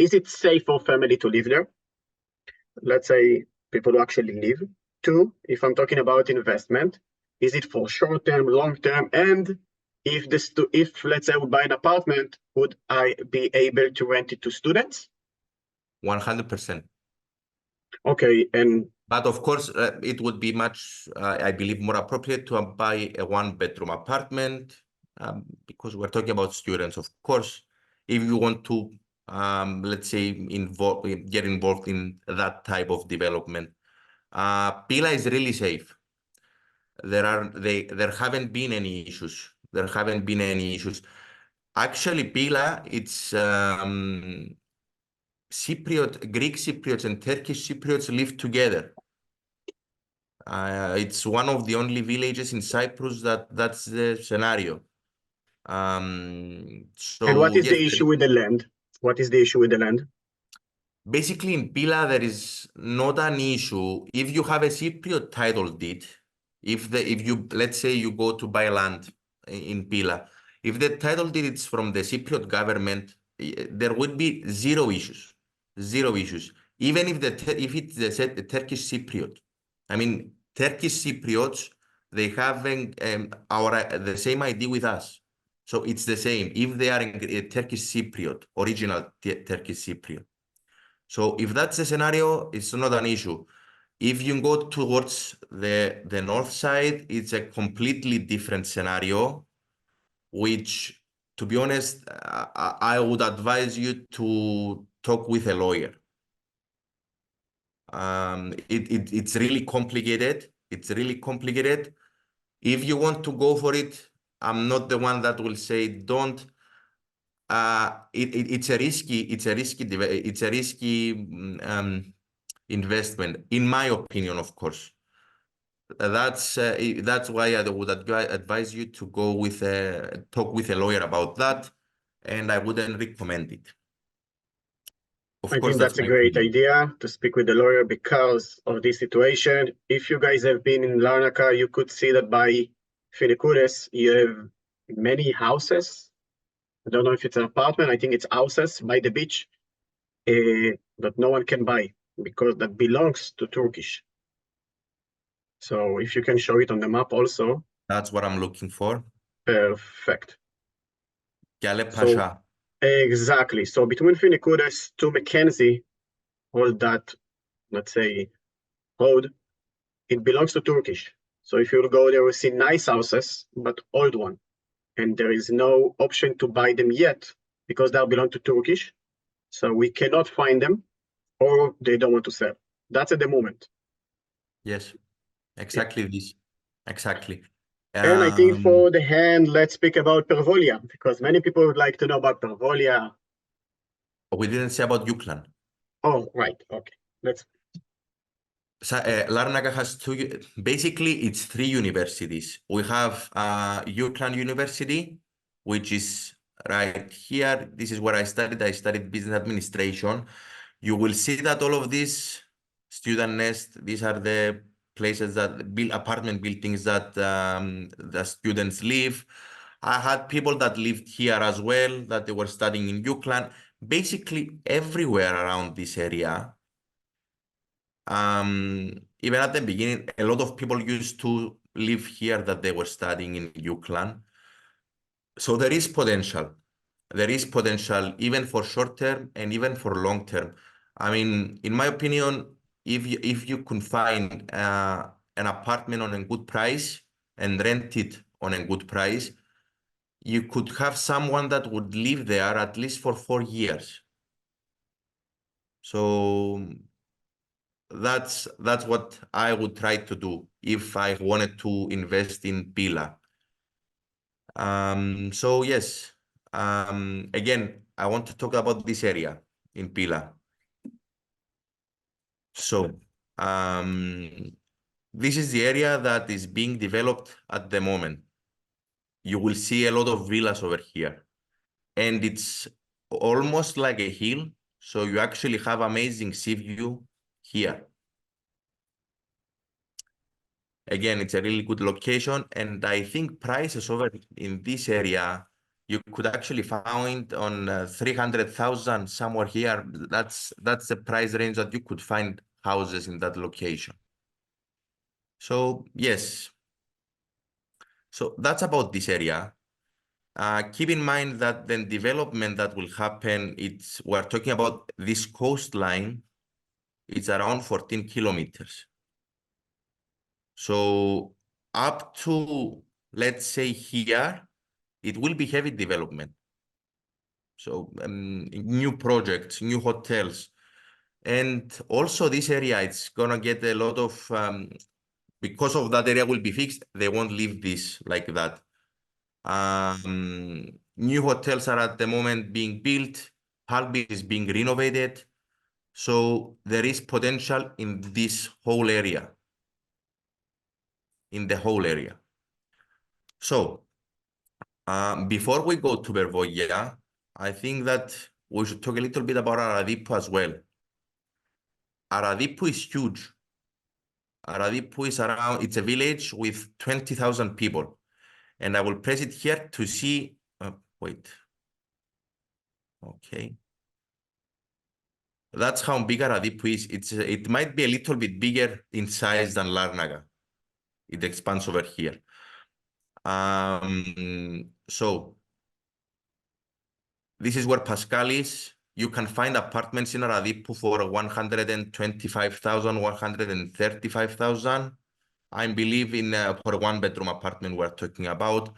is it safe for family to live there? Let's say people who actually live. Two, if I'm talking about investment, is it for short term, long term? And if let's say I would buy an apartment, would I be able to rent it to students? 100%. Okay, and But of course, it would be much, I believe, more appropriate to buy a one-bedroom apartment because we're talking about students, of course. If you want to, let's say, get involved in that type of development, Pila is really safe. There haven't been any issues. There haven't been any issues. Actually, Pila, it's Greek Cypriots and Turkish Cypriots live together. It's one of the only villages in Cyprus that's the scenario. So and what is yes, the issue with the land? What is the issue with the land? Basically, in Pila, there is not an issue. If you have a Cypriot title deed, if you, let's say you go to buy land in Pila, if the title deed is from the Cypriot government, there would be zero issues. Zero issues. Even if it's the Turkish Cypriot. I mean, Turkish Cypriots, they have the same ID with us. So it's the same. If they are a Turkish Cypriot, original Turkish Cypriot. So if that's the scenario, it's not an issue. If you go towards the north side, it's a completely different scenario, which, to be honest, I would advise you to talk with a lawyer. It's really complicated. It's really complicated. If you want to go for it, I'm not the one that will say don't. It's a risky investment, in my opinion, of course. That's why I would advise you to go talk with a lawyer about that, and I wouldn't recommend it. I think that's a great idea to speak with the lawyer because of this situation. If you guys have been in Lרנקה, you could see that by Finikouris, you have many houses. I don't know if it's an apartment. I think it's houses by the beach that no one can buy because that belongs to Turkish. So if you can show it on the map also. That's what I'm looking for. Perfect. Gale Pasha. Exactly. So between Finikouris to Mackenzie, all that, let's say, road, it belongs to Turkish. So if you go there, you'll see nice houses, but old one. And there is no option to buy them yet because they belong to Turkish. So we cannot find them or they don't want to sell. That's at the moment. Yes, exactly this. Exactly. And I think for the hand, let's speak about Pervolia because many people would like to know about Pervolia. We didn't say about Uklan. Oh, right. Okay. So, Lרνקה has basically it's 3 universities. We have Uklan University, which is right here. This is where I studied. I studied business administration. You will see that all of these student nests, these are the places that build apartment buildings that the students live. I had people that lived here as well, that they were studying in Uklan. basically everywhere around this area. Even at the beginning, a lot of people used to live here that they were studying in Ukraine. So there is potential. There is potential even for short term and even for long term. I mean, in my opinion, if you can find an apartment on a good price and rent it on a good price, you could have someone that would live there at least for 4 years. So that's what I would try to do if I wanted to invest in Pila. So yes, again, I want to talk about this area in Pila. So this is the area that is being developed at the moment. You will see a lot of villas over here, and it's almost like a hill. So you actually have amazing sea view here. Again, it's a really good location, and I think prices over in this area, you could actually find on 300,000 somewhere here. That's the price range that you could find houses in that location. So yes, so that's about this area. Keep in mind that the development that will happen, we're talking about this coastline, it's around 14 kilometers. So up to, let's say here, it will be heavy development. So new projects, new hotels. And also this area, it's gonna get a lot of, because of that area will be fixed, they won't leave this like that. New hotels are at the moment being built, Palby is being renovated. So there is potential in this whole area. In the whole area. So before we go to Bervoia, I think that we should talk a little bit about Aradipu as well. Aradipu is huge. Aradipu is around, it's a village with 20,000 people. And I will press it here to see, wait. Okay. That's how big Aradipu is. It might be a little bit bigger in size than Larnaca. It expands over here. So this is where Pascal is. You can find apartments in Aradipu for 125,000, 135,000. I believe in for a one-bedroom apartment we're talking about.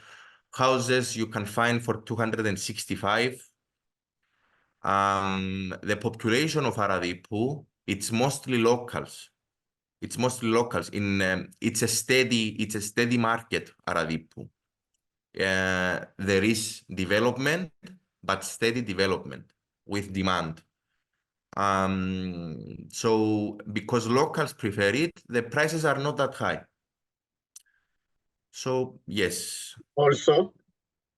Houses you can find for 265. The population of Aradipu, it's mostly locals. It's mostly locals. It's a steady market, Aradipu. There is development, but steady development with demand. So because locals prefer it, the prices are not that high. So yes. Also,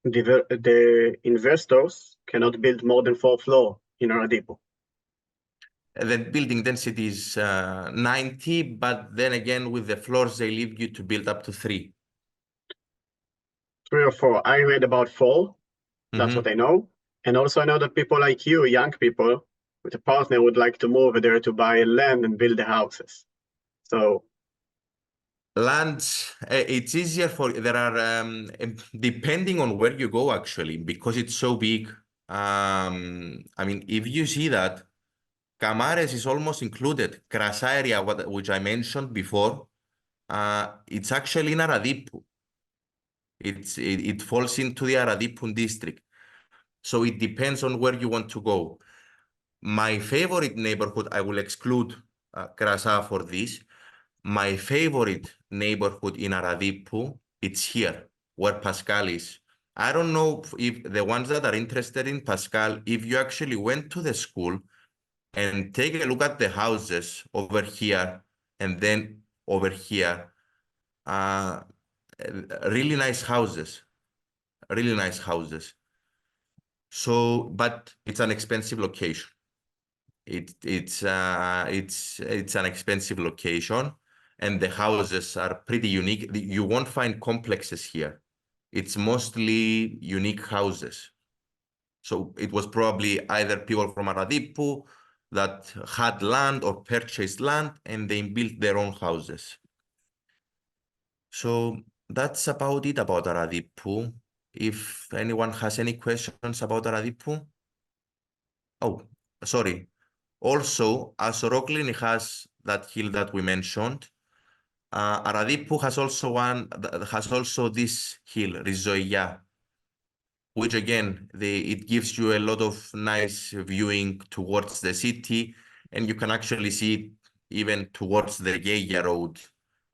the investors cannot build more than 4 floors in Aradipu. The building density is 90, but then again, with the floors, they leave you to build up to 3. 3 or 4. I read about 4. That's what I know. And also I know that people like you, young people, with a partner would like to move there to buy land and build the houses. So lands, it's easier for, there are, depending on where you go actually, because it's so big. I mean, if you see that, Camares is almost included. Crasa area, which I mentioned before, it's actually in Aradipu. It falls into the Aradipu district. So it depends on where you want to go. My favorite neighborhood, I will exclude Crasa for this. My favorite neighborhood in Aradipu, it's here, where Pascal is. I don't know if the ones that are interested in Pascal, if you actually went to the school and take a look at the houses over here and then over here, really nice houses, really nice houses. So, but it's an expensive location. It's an expensive location, and the houses are pretty unique. You won't find complexes here. It's mostly unique houses. So it was probably either people from Aradipu that had land or purchased land, and they built their own houses. So that's about it about Aradipu. If anyone has any questions about Aradipu. Oh, sorry. Also, as Rocklin has that hill that we mentioned, Aradipu has also this hill, Rizoia, which again, it gives you a lot of nice viewing towards the city, and you can actually see it even towards the Geia Road.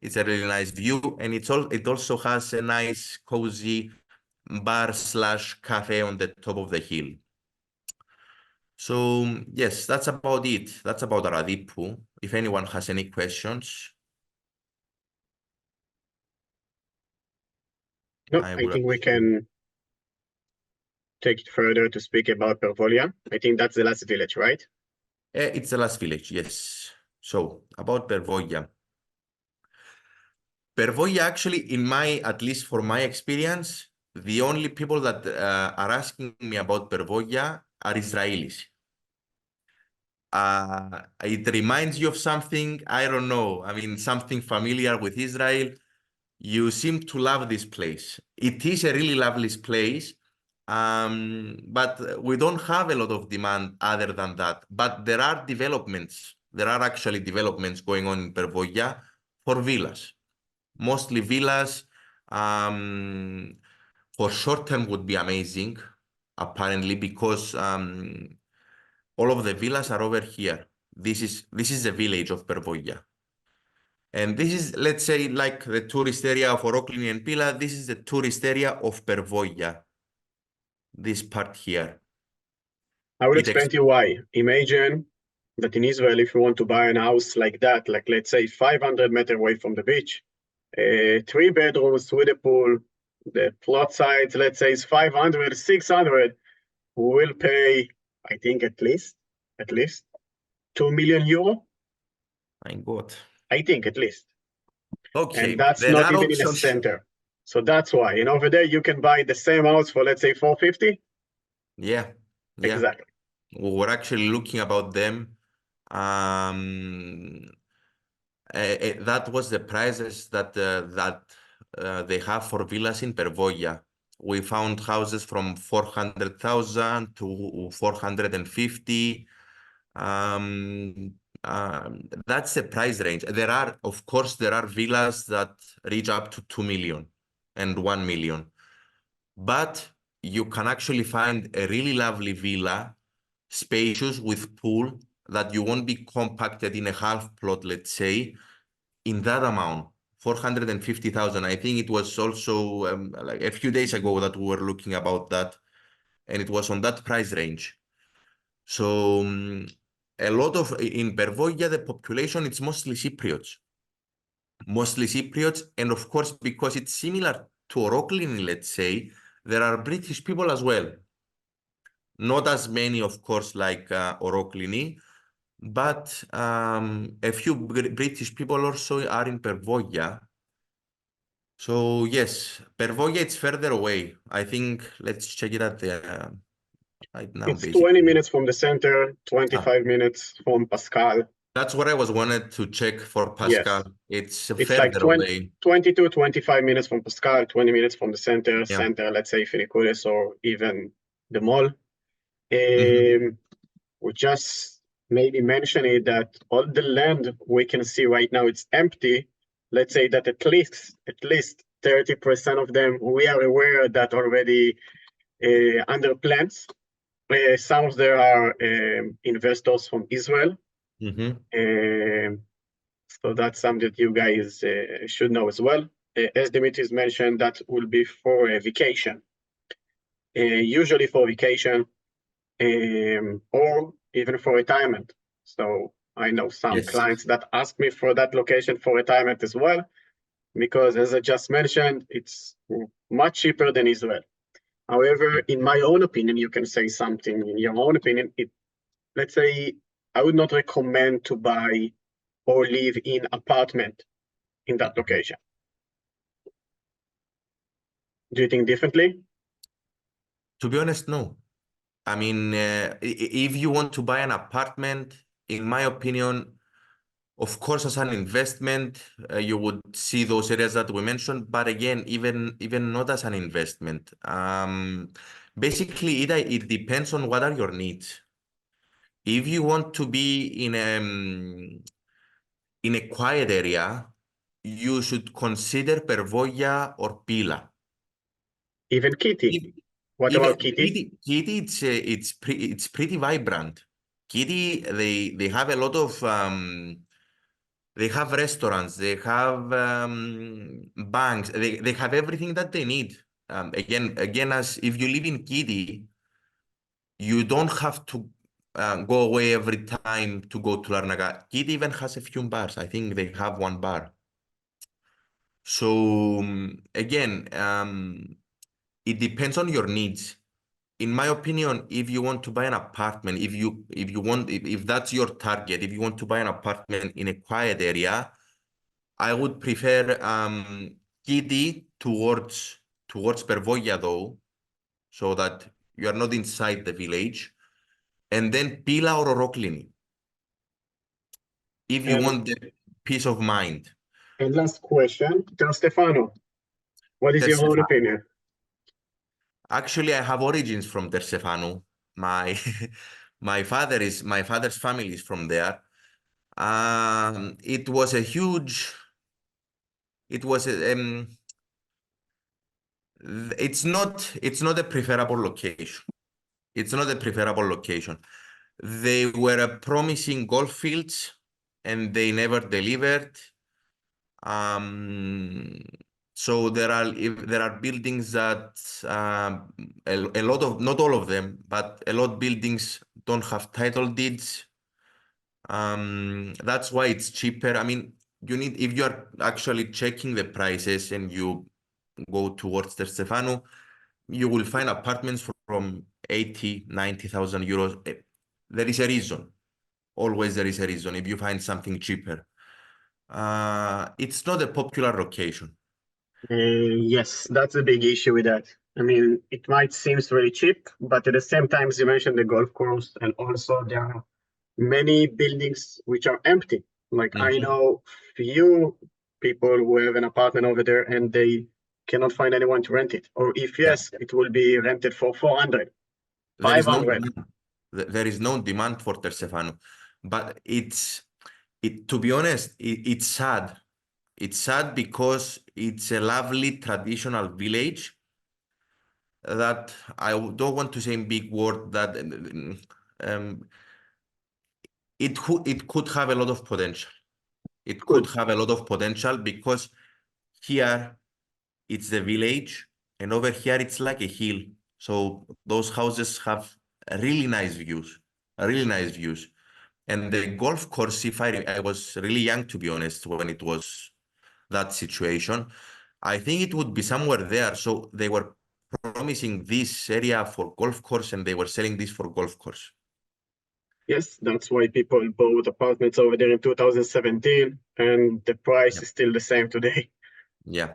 It's a really nice view, and it also has a nice, cozy bar/cafe on the top of the hill. So yes, that's about it. That's about Aradipu. If anyone has any questions. No, I think we can take it further to speak about Pervolia. I think that's the last village, right? It's the last village, yes. So about Pervolia. Pervolia actually, at least for my experience, the only people that are asking me about Pervolia are Israelis. It reminds you of something, I don't know. I mean, something familiar with Israel. You seem to love this place. It is a really lovely place, but we don't have a lot of demand other than that. But there are developments. There are actually developments going on in Pervolia for villas. Mostly villas. For short term would be amazing, apparently, because all of the villas are over here. This is the village of Pervolia. And this is, let's say, like the tourist area of Oroklini and Pila. This is the tourist area of Pervolia. This part here. I will explain to you why. Imagine that in Israel, if you want to buy a house like that, like let's say 500 meters away from the beach, 3 bedrooms with a pool, the plot size, let's say is 500, 600, will pay, I think at least 2 million euro. My God. I think at least. Okay. And that's not even in the center. So that's why. And over there, you can buy the same house for, let's say, 450. Yeah. Exactly. We're actually looking about them. That was the prices that they have for villas in Pervolia. We found houses from 400,000 to 450. That's the price range. Of course, there are villas that reach up to 2 million and 1 million. But you can actually find a really lovely villa, spacious with pool, that you won't be compacted in a half plot, let's say, in that amount, 450,000. I think it was also like a few days ago that we were looking about that, and it was on that price range. So in Pervolia, the population, it's mostly Cypriots. And of course, because it's similar to Oroklini, let's say, there are British people as well. Not as many, of course, like Oroklini, but a few British people also are in Pervolia. So yes, Pervolia, it's further away. I think, let's check it out right now. It's 20 minutes from the center, 25 minutes from Pascal. That's what I wanted to check for Pascal. Yes. It's further like away. 22, 25 minutes from Pascal, 20 minutes from the center, let's say Finicures or even the mall. We just maybe mention it that all the land we can see right now, it's empty. Let's say that at least 30% of them, we are aware that already under plans. Some of them are investors from Israel. So that's something that you guys should know as well. As Dimitri's mentioned, that will be for a vacation. Usually for vacation or even for retirement. So I know some clients that ask me for that location for retirement as well, because as I just mentioned, it's much cheaper than Israel. However, in my own opinion, you can say something in your own opinion. Let's say I would not recommend to buy or live in apartment in that location. Do you think differently? To be honest, no. I mean, if you want to buy an apartment, in my opinion, of course, as an investment, you would see those areas that we mentioned. But again, even not as an investment. Basically, it depends on what are your needs. If you want to be in a quiet area, you should consider Pervoia or Pila. Even Kitty. What about Kitty? Kitty, it's pretty vibrant. Kitty, they have a lot of they have restaurants, they have banks, they have everything that they need. Again, as if you live in Kitty, you don't have to go away every time to go to Larnaca. Kitty even has a few bars. I think they have one bar. So again, it depends on your needs. In my opinion, if you want to buy an apartment, if that's your target, if you want to buy an apartment in a quiet area, I would prefer Kitty towards Pervoia though, so that you are not inside the village, and then Pila or Oroklini, if you want the peace of mind. And last question, Don Stefano, what is your own opinion? Actually, I have origins from Tersefanu. My father's family is from there. It was a it's not a preferable location. It's not a preferable location. They were promising golf fields and they never delivered. So there are buildings that a lot of, not all of them, but a lot of buildings don't have title deeds. That's why it's cheaper. I mean, if you are actually checking the prices and you go towards Tersefanu, you will find apartments from 80, 90,000 euros. There is a reason. Always there is a reason if you find something cheaper. It's not a popular location. Yes, that's a big issue with that. I mean, it might seem really cheap, but at the same time, as you mentioned the golf course, and also there are many buildings which are empty. Like I know few people who have an apartment over there and they cannot find anyone to rent it. Or if yes, it will be rented for 400, 500. There is no demand for Tersefanu. But to be honest, it's sad. It's sad because it's a lovely traditional village that I don't want to say in big word that it could have a lot of potential. It could have a lot of potential because here it's the village and over here it's like a hill. So those houses have really nice views, And the golf course, I was really young, to be honest, when it was that situation, I think it would be somewhere there. So they were promising this area for golf course and they were selling this for golf course. Yes, that's why people bought apartments over there in 2017 and the price is still the same today. Yeah.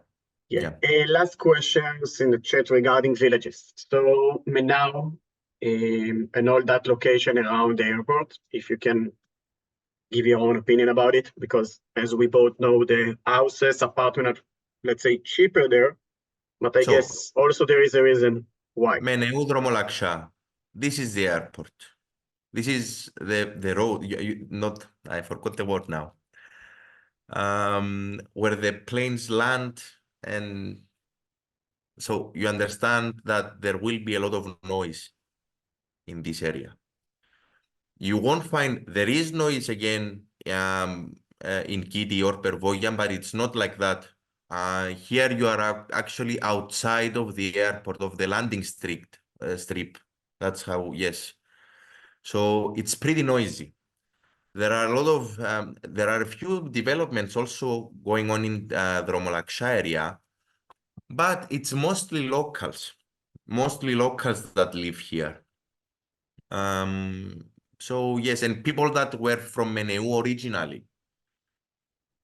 Last questions in the chat regarding villages. So Menau and all that location around the airport, if you can give your own opinion about it, because as we both know, the houses, apartment are, let's say, cheaper there, but I guess also there is a reason why. Meneu Dromolaksha, this is the airport. This is the road, I forgot the word now, where the planes land, and so you understand that there will be a lot of noise in this area. You won't find, there is noise again in Kitty or Pervoyan, but it's not like that. Here you are actually outside of the airport, of the landing strip. That's how, yes. So it's pretty noisy. There are a few developments also going on in the Dromolaksha area, but it's mostly locals that live here. So yes, and people that were from Meneu originally.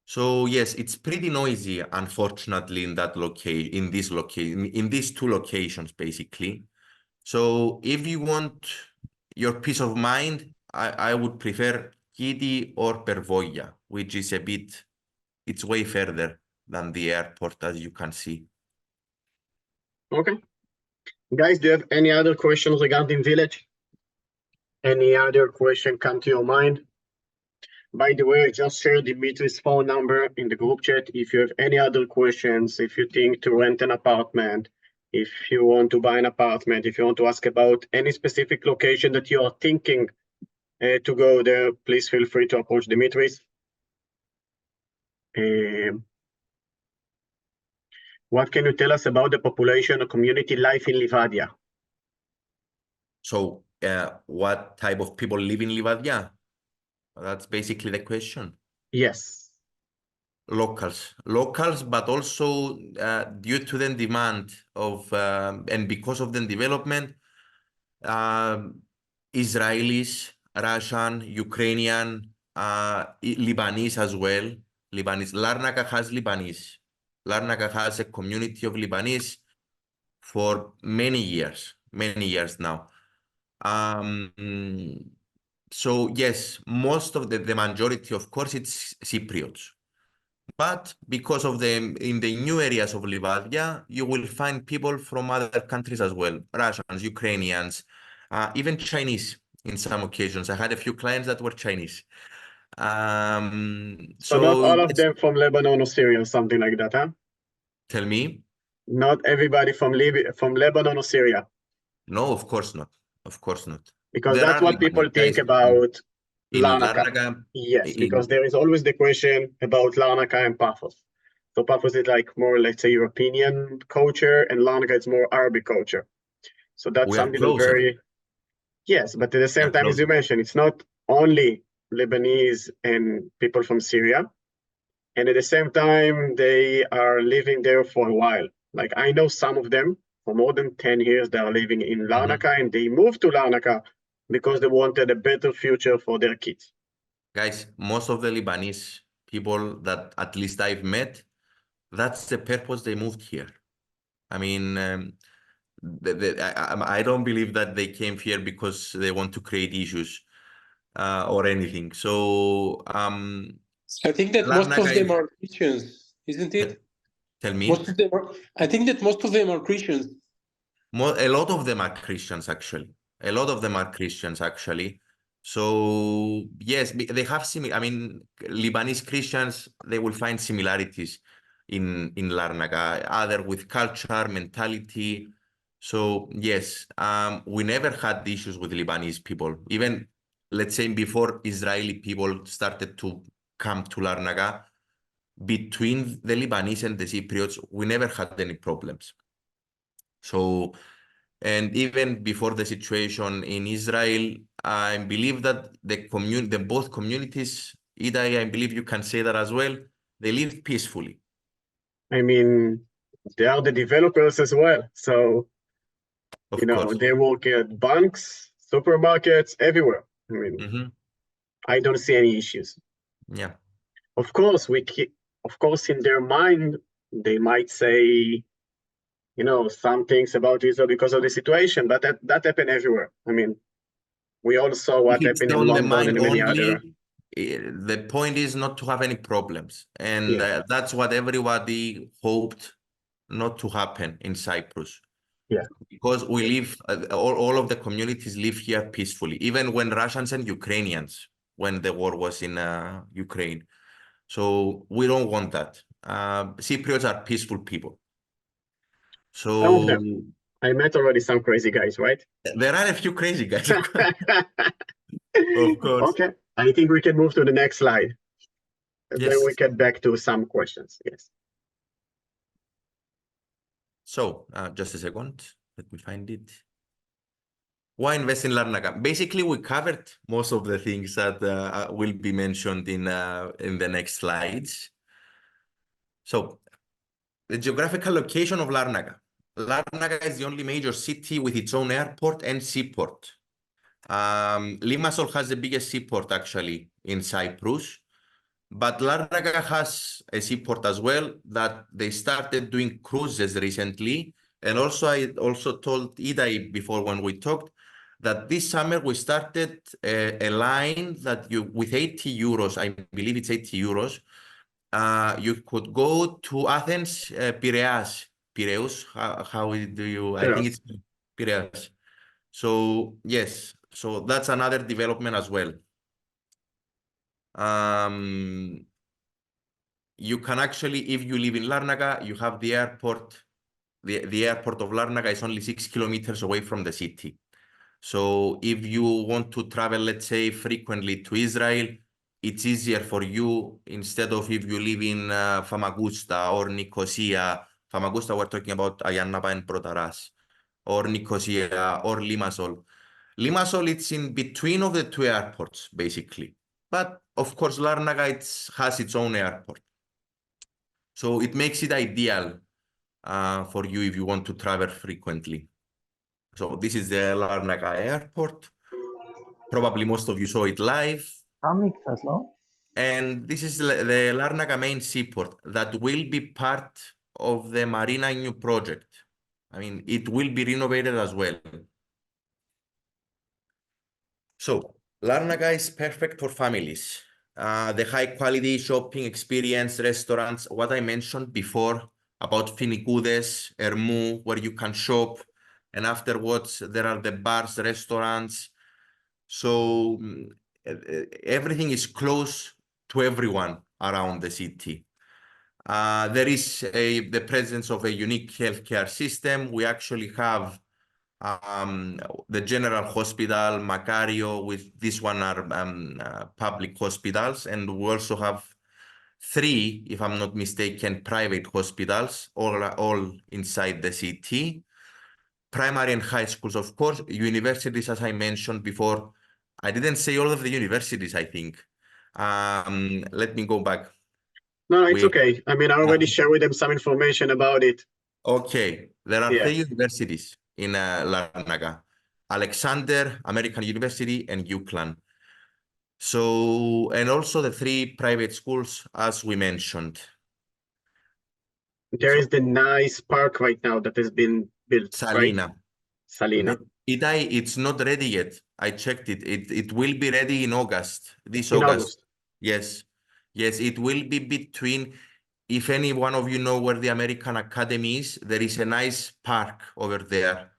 So yes, it's pretty noisy, unfortunately, in these two locations, basically. So if you want your peace of mind, I would prefer Kiti or Pervoya, which is it's way further than the airport, as you can see. Okay. Guys, do you have any other questions regarding village? Any other question come to your mind? By the way, I just shared Dimitri's phone number in the group chat. If you have any other questions, if you think to rent an apartment, if you want to buy an apartment, if you want to ask about any specific location that you are thinking to go there, please feel free to approach Dimitri's. What can you tell us about the population or community life in Livadia? So what type of people live in Livadia? That's basically the question. Yes. Locals, but also due to the demand of, and because of the development, Israelis, Russian, Ukrainian, Lebanese as well. Lrnaka has Lebanese. Lrnaka has a community of Lebanese for many years now. So yes, most of the majority, of course, it's Cypriots. But because of in the new areas of Livadia, you will find people from other countries as well, Russians, Ukrainians, even Chinese in some occasions. I had a few clients that were Chinese. So not all of them from Lebanon or Syria or something like that, huh? Tell me? Not everybody from Lebanon or Syria. No, of course not. Of course not. Because that's what people think about Lrnaka. Yes, because there is always the question about Lrnaka and Paphos. So Paphos is like more, let's say, European culture, and Lrnaka is more Arabic culture. So that's something very... Yes, but at the same time, as you mentioned, it's not only Lebanese and people from Syria. And at the same time, they are living there for a while. Like I know some of them, for more than 10 years, they are living in Lrnaka, and they moved to Lrnaka because they wanted a better future for their kids. Guys, most of the Lebanese people that at least I've met, that's the purpose they moved here. I mean, I don't believe that they came here because they want to create issues or anything. So I think that most of them are Christians, isn't it? Tell me. Most of them are, I think that most of them are Christians. A lot of them are Christians, actually. A lot of them are Christians, actually. So yes, they have I mean, Lebanese Christians, they will find similarities in Lrnaka, either with culture, mentality. So yes, we never had issues with Lebanese people. Even, let's say, before Israeli people started to come to Lrnaka, between the Lebanese and the Cypriots, we never had any problems. So, and even before the situation in Israel, I believe that the both communities, Itai, I believe you can say that as well, they live peacefully. I mean, they are the developers as well. So, you know, they work at banks, supermarkets, everywhere. I mean, I don't see any issues. Yeah. Of course, in their mind, they might say, you know, some things about Israel because of the situation, but that happened everywhere. I mean, we all saw what happened in London and many other. The point is not to have any problems. And that's what everybody hoped not to happen in Cyprus. Yeah. Because we live, all of the communities live here peacefully, even when Russians and Ukrainians, when the war was in Ukraine. So we don't want that. Cypriots are peaceful people. So some of them. I met already some crazy guys, right? There are a few crazy guys. Of course. Okay. I think we can move to the next slide. Yes. Then we get back to some questions. Yes. So just a second. Let me find it. Why invest in Lrnaka? Basically, we covered most of the things that will be mentioned in the next slides. So the geographical location of Lrnaka. Lrnaka is the only major city with its own airport and seaport. Limassol has the biggest seaport actually in Cyprus, but Lrnaka has a seaport as well that they started doing cruises recently, And also, I also told Itai before when we talked that this summer we started a line that you, with 80 euros, I believe it's 80 euros, you could go to Athens, Piraeus, how do you, I think it's Piraeus. So yes, so that's another development as well. You can actually, if you live in Lárnaca, you have the airport. The airport of Lárnaca is only 6 kilometers away from the city. So if you want to travel, let's say, frequently to Israel, it's easier for you instead of if you live in Famagusta or Nicosia. Famagusta, we're talking about Ayannapa and Protaras, or Nicosia or Limassol. Limassol, it's in between of the two airports, basically. But of course, Lárnaca has its own airport. So it makes it ideal for you if you want to travel frequently. So this is the Lárnaca airport. Probably most of you saw it live. And this is the Lárnaca main seaport that will be part of the Marina New project. I mean, it will be renovated as well. So Lárnaca is perfect for families. The high quality shopping experience, restaurants, what I mentioned before about Finikudes, Ermou, where you can shop. And afterwards, there are the bars, restaurants. So everything is close to everyone around the city. There is the presence of a unique healthcare system. We actually have the General Hospital, Macario, with this one are public hospitals. And we also have 3, if I'm not mistaken, private hospitals, all inside the city. Primary and high schools, of course. Universities, as I mentioned before. I didn't say all of the universities, I think. Let me go back. No, it's okay. I mean, I already shared with them some information about it. Okay. There are 3 universities in Lárnaca. Alexander, American University, and UCLan. So, and also the 3 private schools, as we mentioned. There is the nice park right now that has been built, Salina. Right? Salina. Itai, it's not ready yet. I checked it. It will be ready in August, this In August. August. Yes. Yes, it will be between, if any one of you know where the American Academy is, there is a nice park over there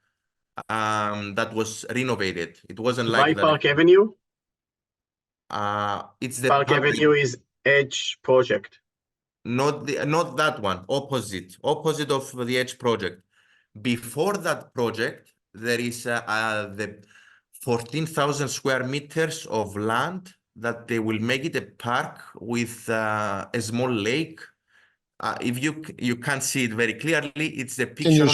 that was renovated. It wasn't like By that. Park Avenue? It's the Park Avenue is Edge project. Not that one, opposite of the Edge project. Before that project, there is the 14,000 square meters of land that they will make it a park with a small lake. If you can't see it very clearly, it's the picture.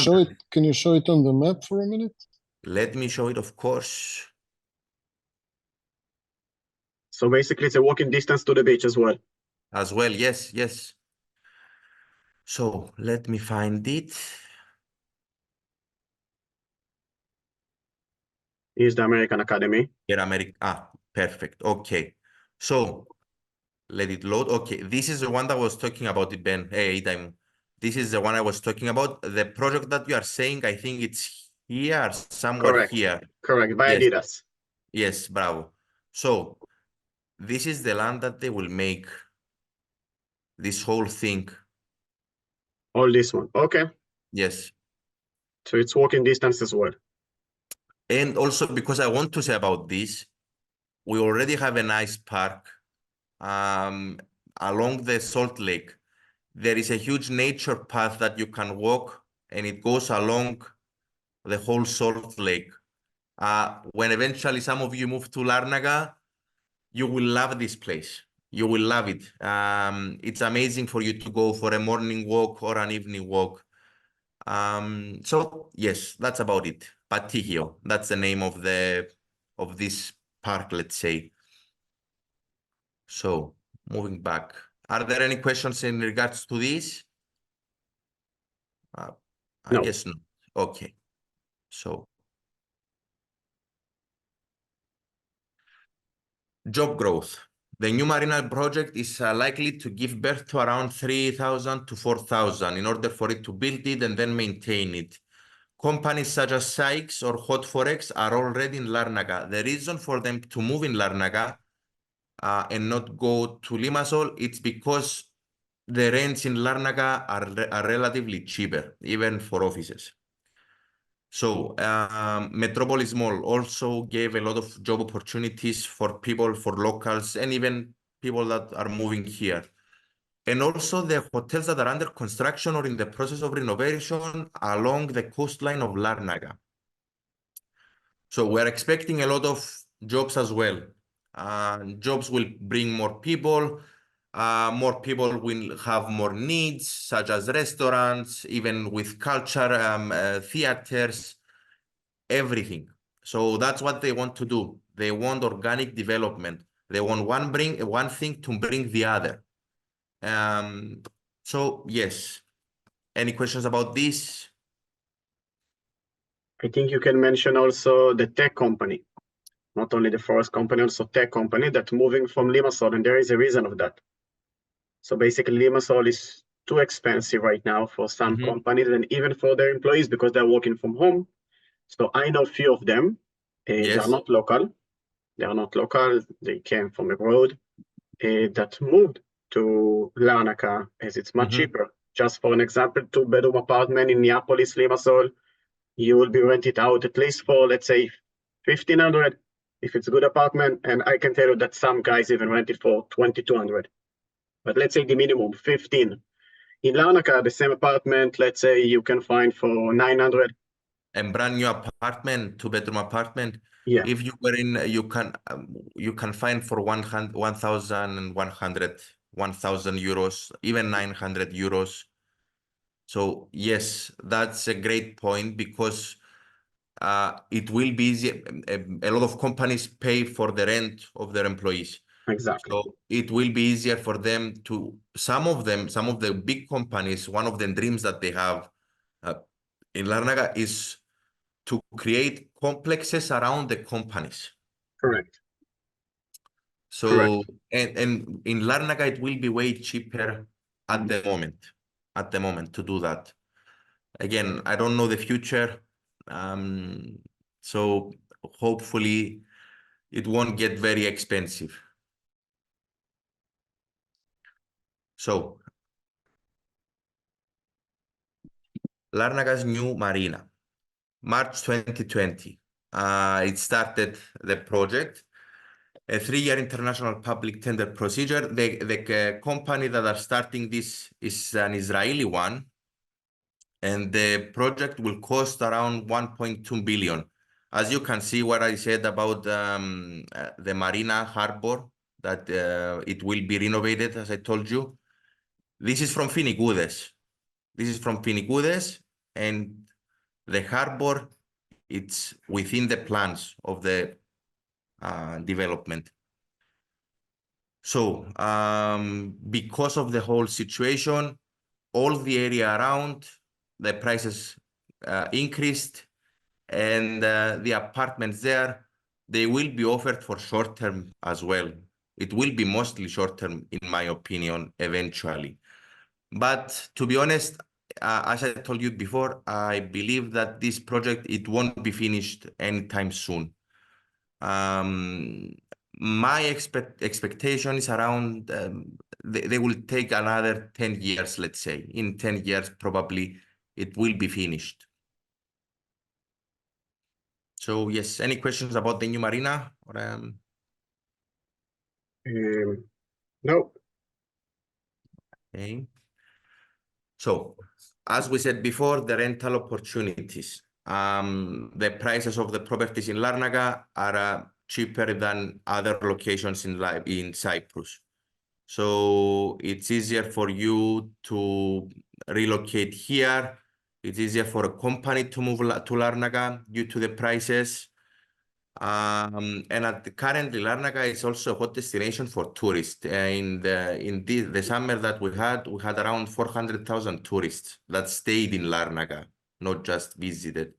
Can you show it on the map for a minute? Let me show it, of course. So basically, it's a walking distance to the beach as well. As well, yes, yes. So let me find it. Here's the American Academy. Perfect. Okay. So let it load. Okay, this is the one that I was talking about, Ben. Hey, Itai. This is the one I was talking about. The project that you are saying, I think it's here, somewhere here. Correct, by Adidas. Yes, bravo. So this is the land that they will make this whole thing. All this one, okay. Yes. So it's walking distance as well. And also because I want to say about this, we already have a nice park along the Salt Lake. There is a huge nature path that you can walk, and it goes along the whole Salt Lake. When eventually some of you move to Lárnaca, you will love this place. You will love it. It's amazing for you to go for a morning walk or an evening walk. So yes, that's about it. Patigio, that's the name of this park, let's say. So moving back, are there any questions in regards to this? I guess not. Okay. So job growth. The new marina project is likely to give birth to around 3,000 to 4,000 in order for it to build it and then maintain it. companies such as Sykes or Hot Forex are already in Larnaca. The reason for them to move in Larnaca and not go to Limassol, it's because the rents in Larnaca are relatively cheaper, even for offices. So Metropolis Mall also gave a lot of job opportunities for people, for locals, and even people that are moving here. And also the hotels that are under construction or in the process of renovation along the coastline of Larnaca. So we're expecting a lot of jobs as well. Jobs will bring more people. More people will have more needs, such as restaurants, even with culture, theaters, everything. So that's what they want to do. They want organic development. They want one thing to bring the other. So yes, any questions about this? I think you can mention also the tech company, not only the forest company, also tech company that moving from Limassol, and there is a reason of that. So basically Limassol is too expensive right now for some companies and even for their employees because they're working from home. So I know few of them, they are not local. They are not local, they came from abroad that moved to Larnaca as it's much cheaper. Just for an example, 2-bedroom apartment in Neapolis, Limassol, you will be rented out at least for, let's say, $1,500 if it's a good apartment. And I can tell you that some guys even rent it for $2,200. But let's say the minimum, 15. In Larnaca, the same apartment, let's say you can find for $900. And brand new apartment, 2-bedroom apartment. Yeah. If you were in, you can find for 1,100, 1,000 euros, even 900 euros. So yes, that's a great point because it will be easy. A lot of companies pay for the rent of their employees. Exactly. So it will be easier for them to, some of the big companies, one of the dreams that they have in Larnaca is to create complexes around the companies. Correct. So, Correct. And in Larnaca, it will be way cheaper at the moment to do that. Again, I don't know the future. So hopefully it won't get very expensive. So Larnaca's new marina, March 2020. It started the project, a 3-year international public tender procedure. The company that are starting this is an Israeli one, and the project will cost around 1.2 billion. As you can see what I said about the marina harbor, that it will be renovated, as I told you. This is from Finigudes. And the harbor, it's within the plans of the development. So because of the whole situation, all the area around, the prices increased, and the apartments there, they will be offered for short term as well. It will be mostly short term, in my opinion, eventually. But to be honest, as I told you before, I believe that this project, it won't be finished anytime soon. My expectation is around, they will take another 10 years, let's say. In 10 years, probably it will be finished. So yes, any questions about the new marina? Or, No. Okay. So as we said before, the rental opportunities. The prices of the properties in Larnaca are cheaper than other locations in Cyprus. So it's easier for you to relocate here. It's easier for a company to move to Larnaca due to the prices. And currently, Larnaca is also a hot destination for tourists. In the summer that we had around 400,000 tourists that stayed in Larnaca, not just visited.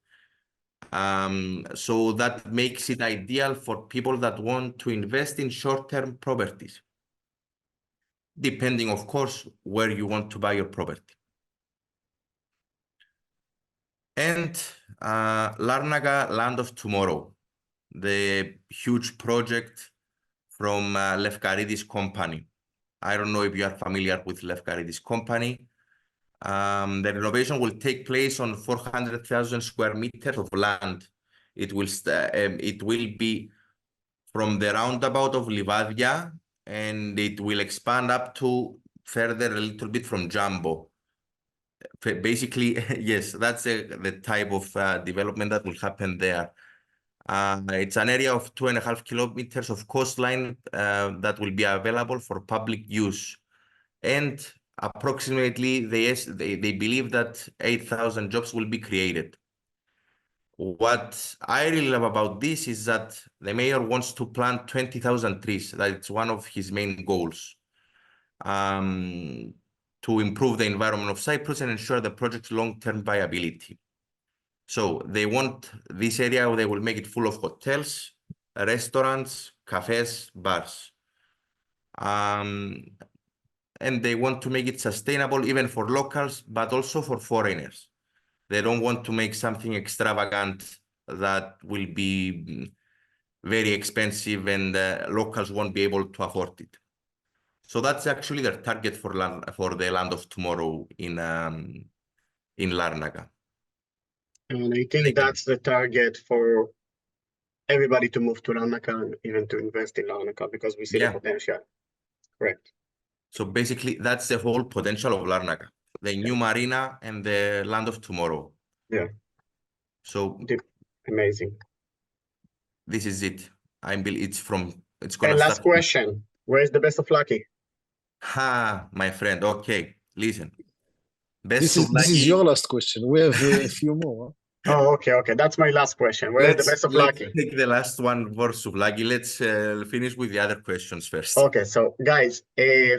So that makes it ideal for people that want to invest in short-term properties, depending, of course, where you want to buy your property. And Lרנקה, Land of Tomorrow, the huge project from Lefkaridis company. I don't know if you are familiar with Lefkaridis company. The renovation will take place on 400,000 square meters of land. It will be from the roundabout of Livadia, and it will expand up to further a little bit from Jumbo. Basically, yes, that's the type of development that will happen there. It's an area of 2.5 kilometers of coastline that will be available for public use. And approximately, they believe that 8,000 jobs will be created. What I really love about this is that the mayor wants to plant 20,000 trees. That's one of his main goals. To improve the environment of Cyprus and ensure the project's long-term viability. So they want this area, they will make it full of hotels, restaurants, cafes, bars. And they want to make it sustainable even for locals, but also for foreigners. They don't want to make something extravagant that will be very expensive and locals won't be able to afford it. So that's actually their target for the Land of Tomorrow in Lרנקה. And I think that's the target for everybody to move to Lרנקה and even to invest in Lרנקה because we see the potential. Correct. So basically, that's the whole potential of Lרנקה, the new marina and the Land of Tomorrow. Yeah. So amazing. This is it. It's gonna and last start. question. Where is the best of lucky? My friend. Okay, listen. This is your last question. We have a few more. Oh, okay. That's my last question. Where is the best of lucky? Let's take the last one for Souvlaki. Let's finish with the other questions first. Okay, so guys,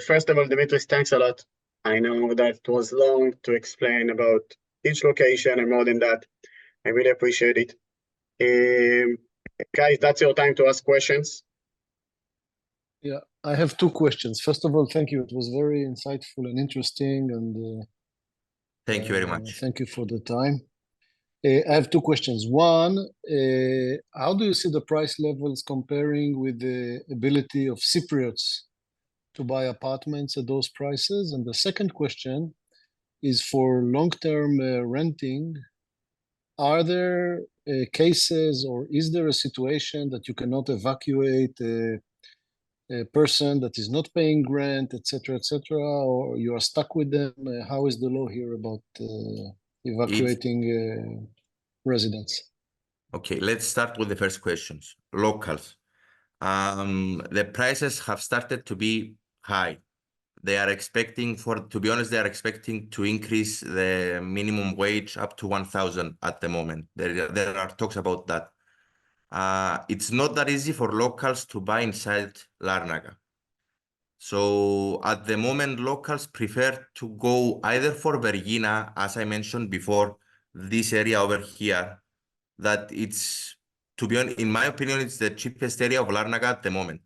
first of all, Dimitri's, thanks a lot. I know that it was long to explain about each location and more than that. I really appreciate it. Guys, that's your time to ask questions. Yeah, I have two questions. First of all, thank you. It was very insightful and interesting, and thank you very much. Thank you for the time. I have two questions. One, how do you see the price levels comparing with the ability of Cypriots to buy apartments at those prices? And the second question is for long-term renting. Are there cases or is there a situation that you cannot evacuate a person that is not paying rent, etc., or you are stuck with them? How is the law here about evacuating residents? Okay, let's start with the first questions. Locals. The prices have started to be high. They are expecting, to be honest, they are expecting to increase the minimum wage up to 1,000 at the moment. There are talks about that. It's not that easy for locals to buy inside Lרνקה. So at the moment, locals prefer to go either for Vergina, as I mentioned before, this area over here, that it's, to be honest, in my opinion, it's the cheapest area of Lרνקה at the moment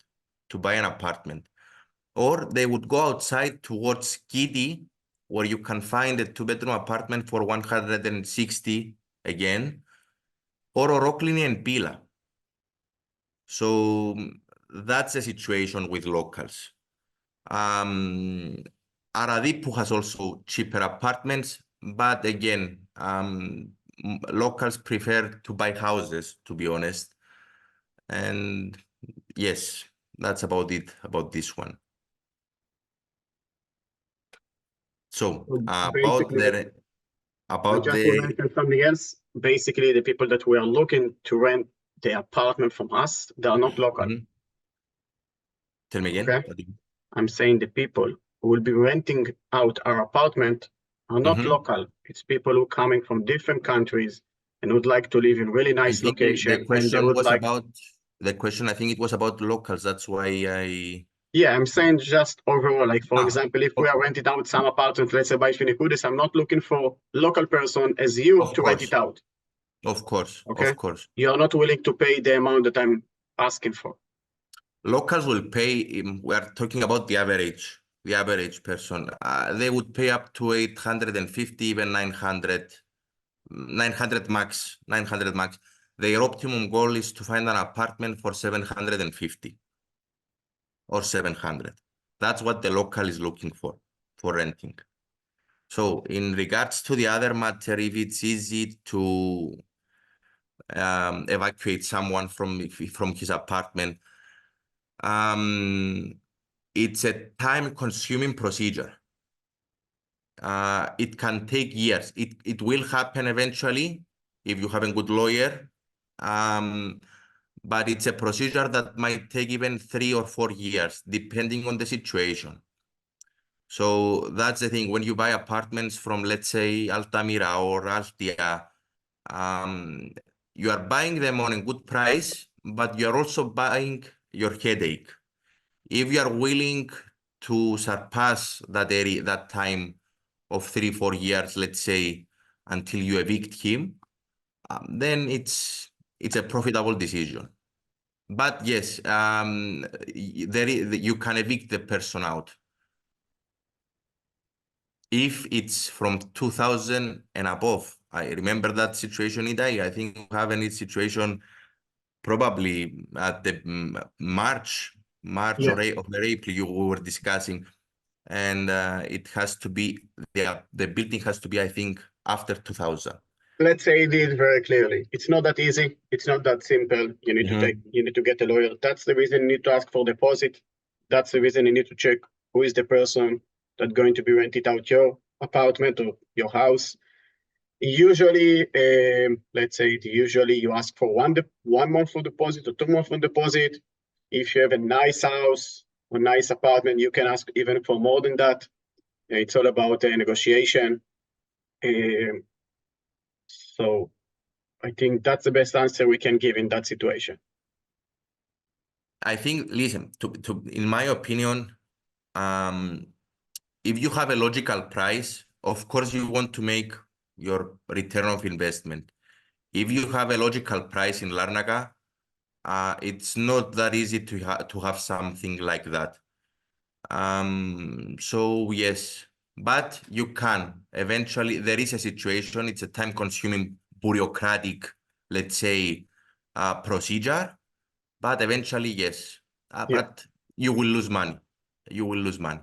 to buy an apartment. Or they would go outside towards Skidi, where you can find a 2-bedroom apartment for 160 again, or Oroklini and Pila. So that's the situation with locals. Aradipu has also cheaper apartments, but again, locals prefer to buy houses, to be honest. And yes, that's about it, about this one. So about something else. Basically, the people that we are looking to rent the apartment from us, they are not local. Mm-hmm. Tell me again. Okay? I'm saying the people who will be renting out our apartment are not local. It's people who are coming from different countries and would like to live in really nice location. The question was about the question. I think it was about locals. That's why I. Yeah, I'm saying just overall, like for example, if we are renting out some apartment, let's say by Finikudis, I'm not looking for local person as you to rent it out. Of course, okay? Of course. You're not willing to pay the amount that I'm asking for. Locals will pay, we are talking about the average person. They would pay up to 850, even 900 900 max, 900 max. Their optimum goal is to find an apartment for 750 or 700. That's what the local is looking for renting. So in regards to the other matter, if it's easy to evacuate someone from his apartment, it's a time-consuming procedure. It can take years. It will happen eventually if you have a good lawyer, but it's a procedure that might take even 3 or 4 years, depending on the situation. So that's the thing. When you buy apartments from, let's say, Altamira or Altia, you are buying them on a good price, but you are also buying your headache. If you are willing to surpass that time of 3-4 years, let's say, until you evict him, then it's a profitable decision. But yes, you can evict the person out. If it's from 2000 and above, I remember that situation, Itai. I think we have any situation probably at the March yeah. or April we were discussing, and it has to be the building has to be, I think, after 2000. Let's say it very clearly. It's not that easy. It's not that simple. You need to get a lawyer. That's the reason you need to ask for deposit. That's the reason you need to check who is the person that's going to be rented out your apartment or your house. Usually, let's say usually you ask for 1 month for deposit or 2 months for deposit. If you have a nice house or nice apartment, you can ask even for more than that. It's all about negotiation. So I think that's the best answer we can give in that situation. I think, listen, in my opinion, if you have a logical price, of course you want to make your return of investment. If you have a logical price in Lרνκα, it's not that easy to have something like that. So yes, but you can. Eventually, there is a situation. It's a time-consuming, bureaucratic, let's say, procedure. But eventually, yes. But you will lose money. You will lose money.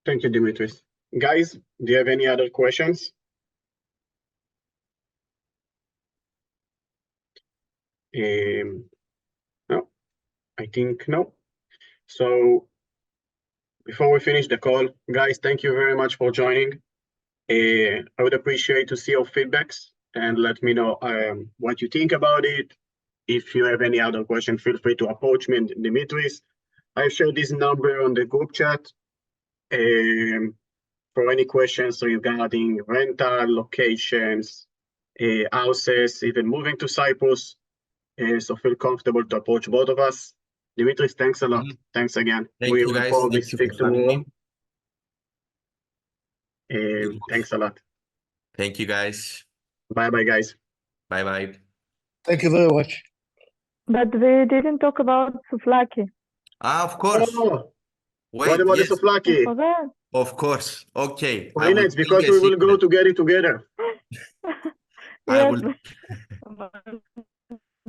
Thank you, Dimitrios. Guys, do you have any other questions? No, I think no. So before we finish the call, guys, thank you very much for joining. I would appreciate to see your feedbacks and let me know what you think about it. If you have any other question, feel free to approach me and Dimitrios. I've shared this number on the group chat for any questions regarding rental, locations, houses, even moving to Cyprus. So feel comfortable to approach both of us. Dimitrios, thanks a lot. Thanks again. We will probably speak tomorrow. Thanks a lot. Thank you, guys. Bye-bye, guys. Bye-bye. Thank you very much. But we didn't talk about souvlaki. Of course. Oh, wait, what about the souvlaki? Of course. Okay. Marina, it's because we will go to get it together. Yes.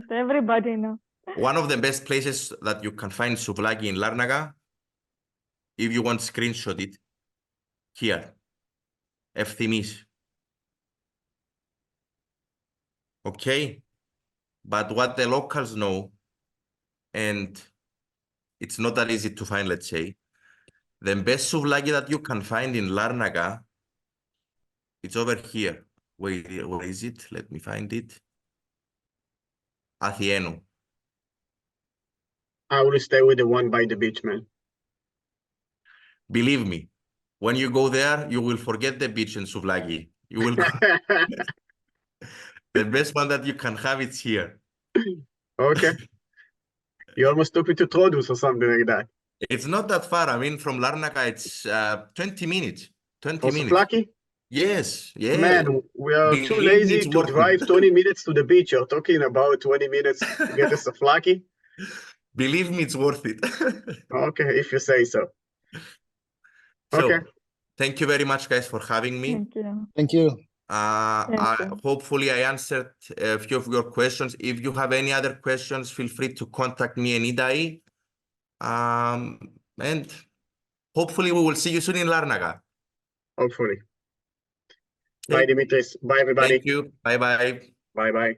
Everybody knows. One of the best places that you can find souvlaki in Lרνκα, if you want to screenshot it, here. Ευθυμής. Okay? But what the locals know, and it's not that easy to find, let's say, the best souvlaki that you can find in Lרνκα, it's over here. Wait, where is it? Let me find it. Athieno. I will stay with the one by the beach, man. Believe me, when you go there, you will forget the beach and souvlaki. You will go. The best one that you can have, it's here. Okay. You almost took me to Trodus or something like that. It's not that far. I mean, from Lרνκα, it's 20 minutes. 20 minutes. Souvlaki? Yes, yes. Man, we are too lazy to drive 20 minutes to the beach. You're talking about 20 minutes to get a souvlaki? Believe me, it's worth it. Okay, if you say so. So, okay. Thank you very much, guys, for having me. Thank you. Thank you. Hopefully I answered a few of your questions. If you have any other questions, feel free to contact me and Itai. And hopefully we will see you soon in Larnaca. Hopefully. Bye, Dimitrios. Bye, everybody. Thank you. Bye-bye. Bye-bye.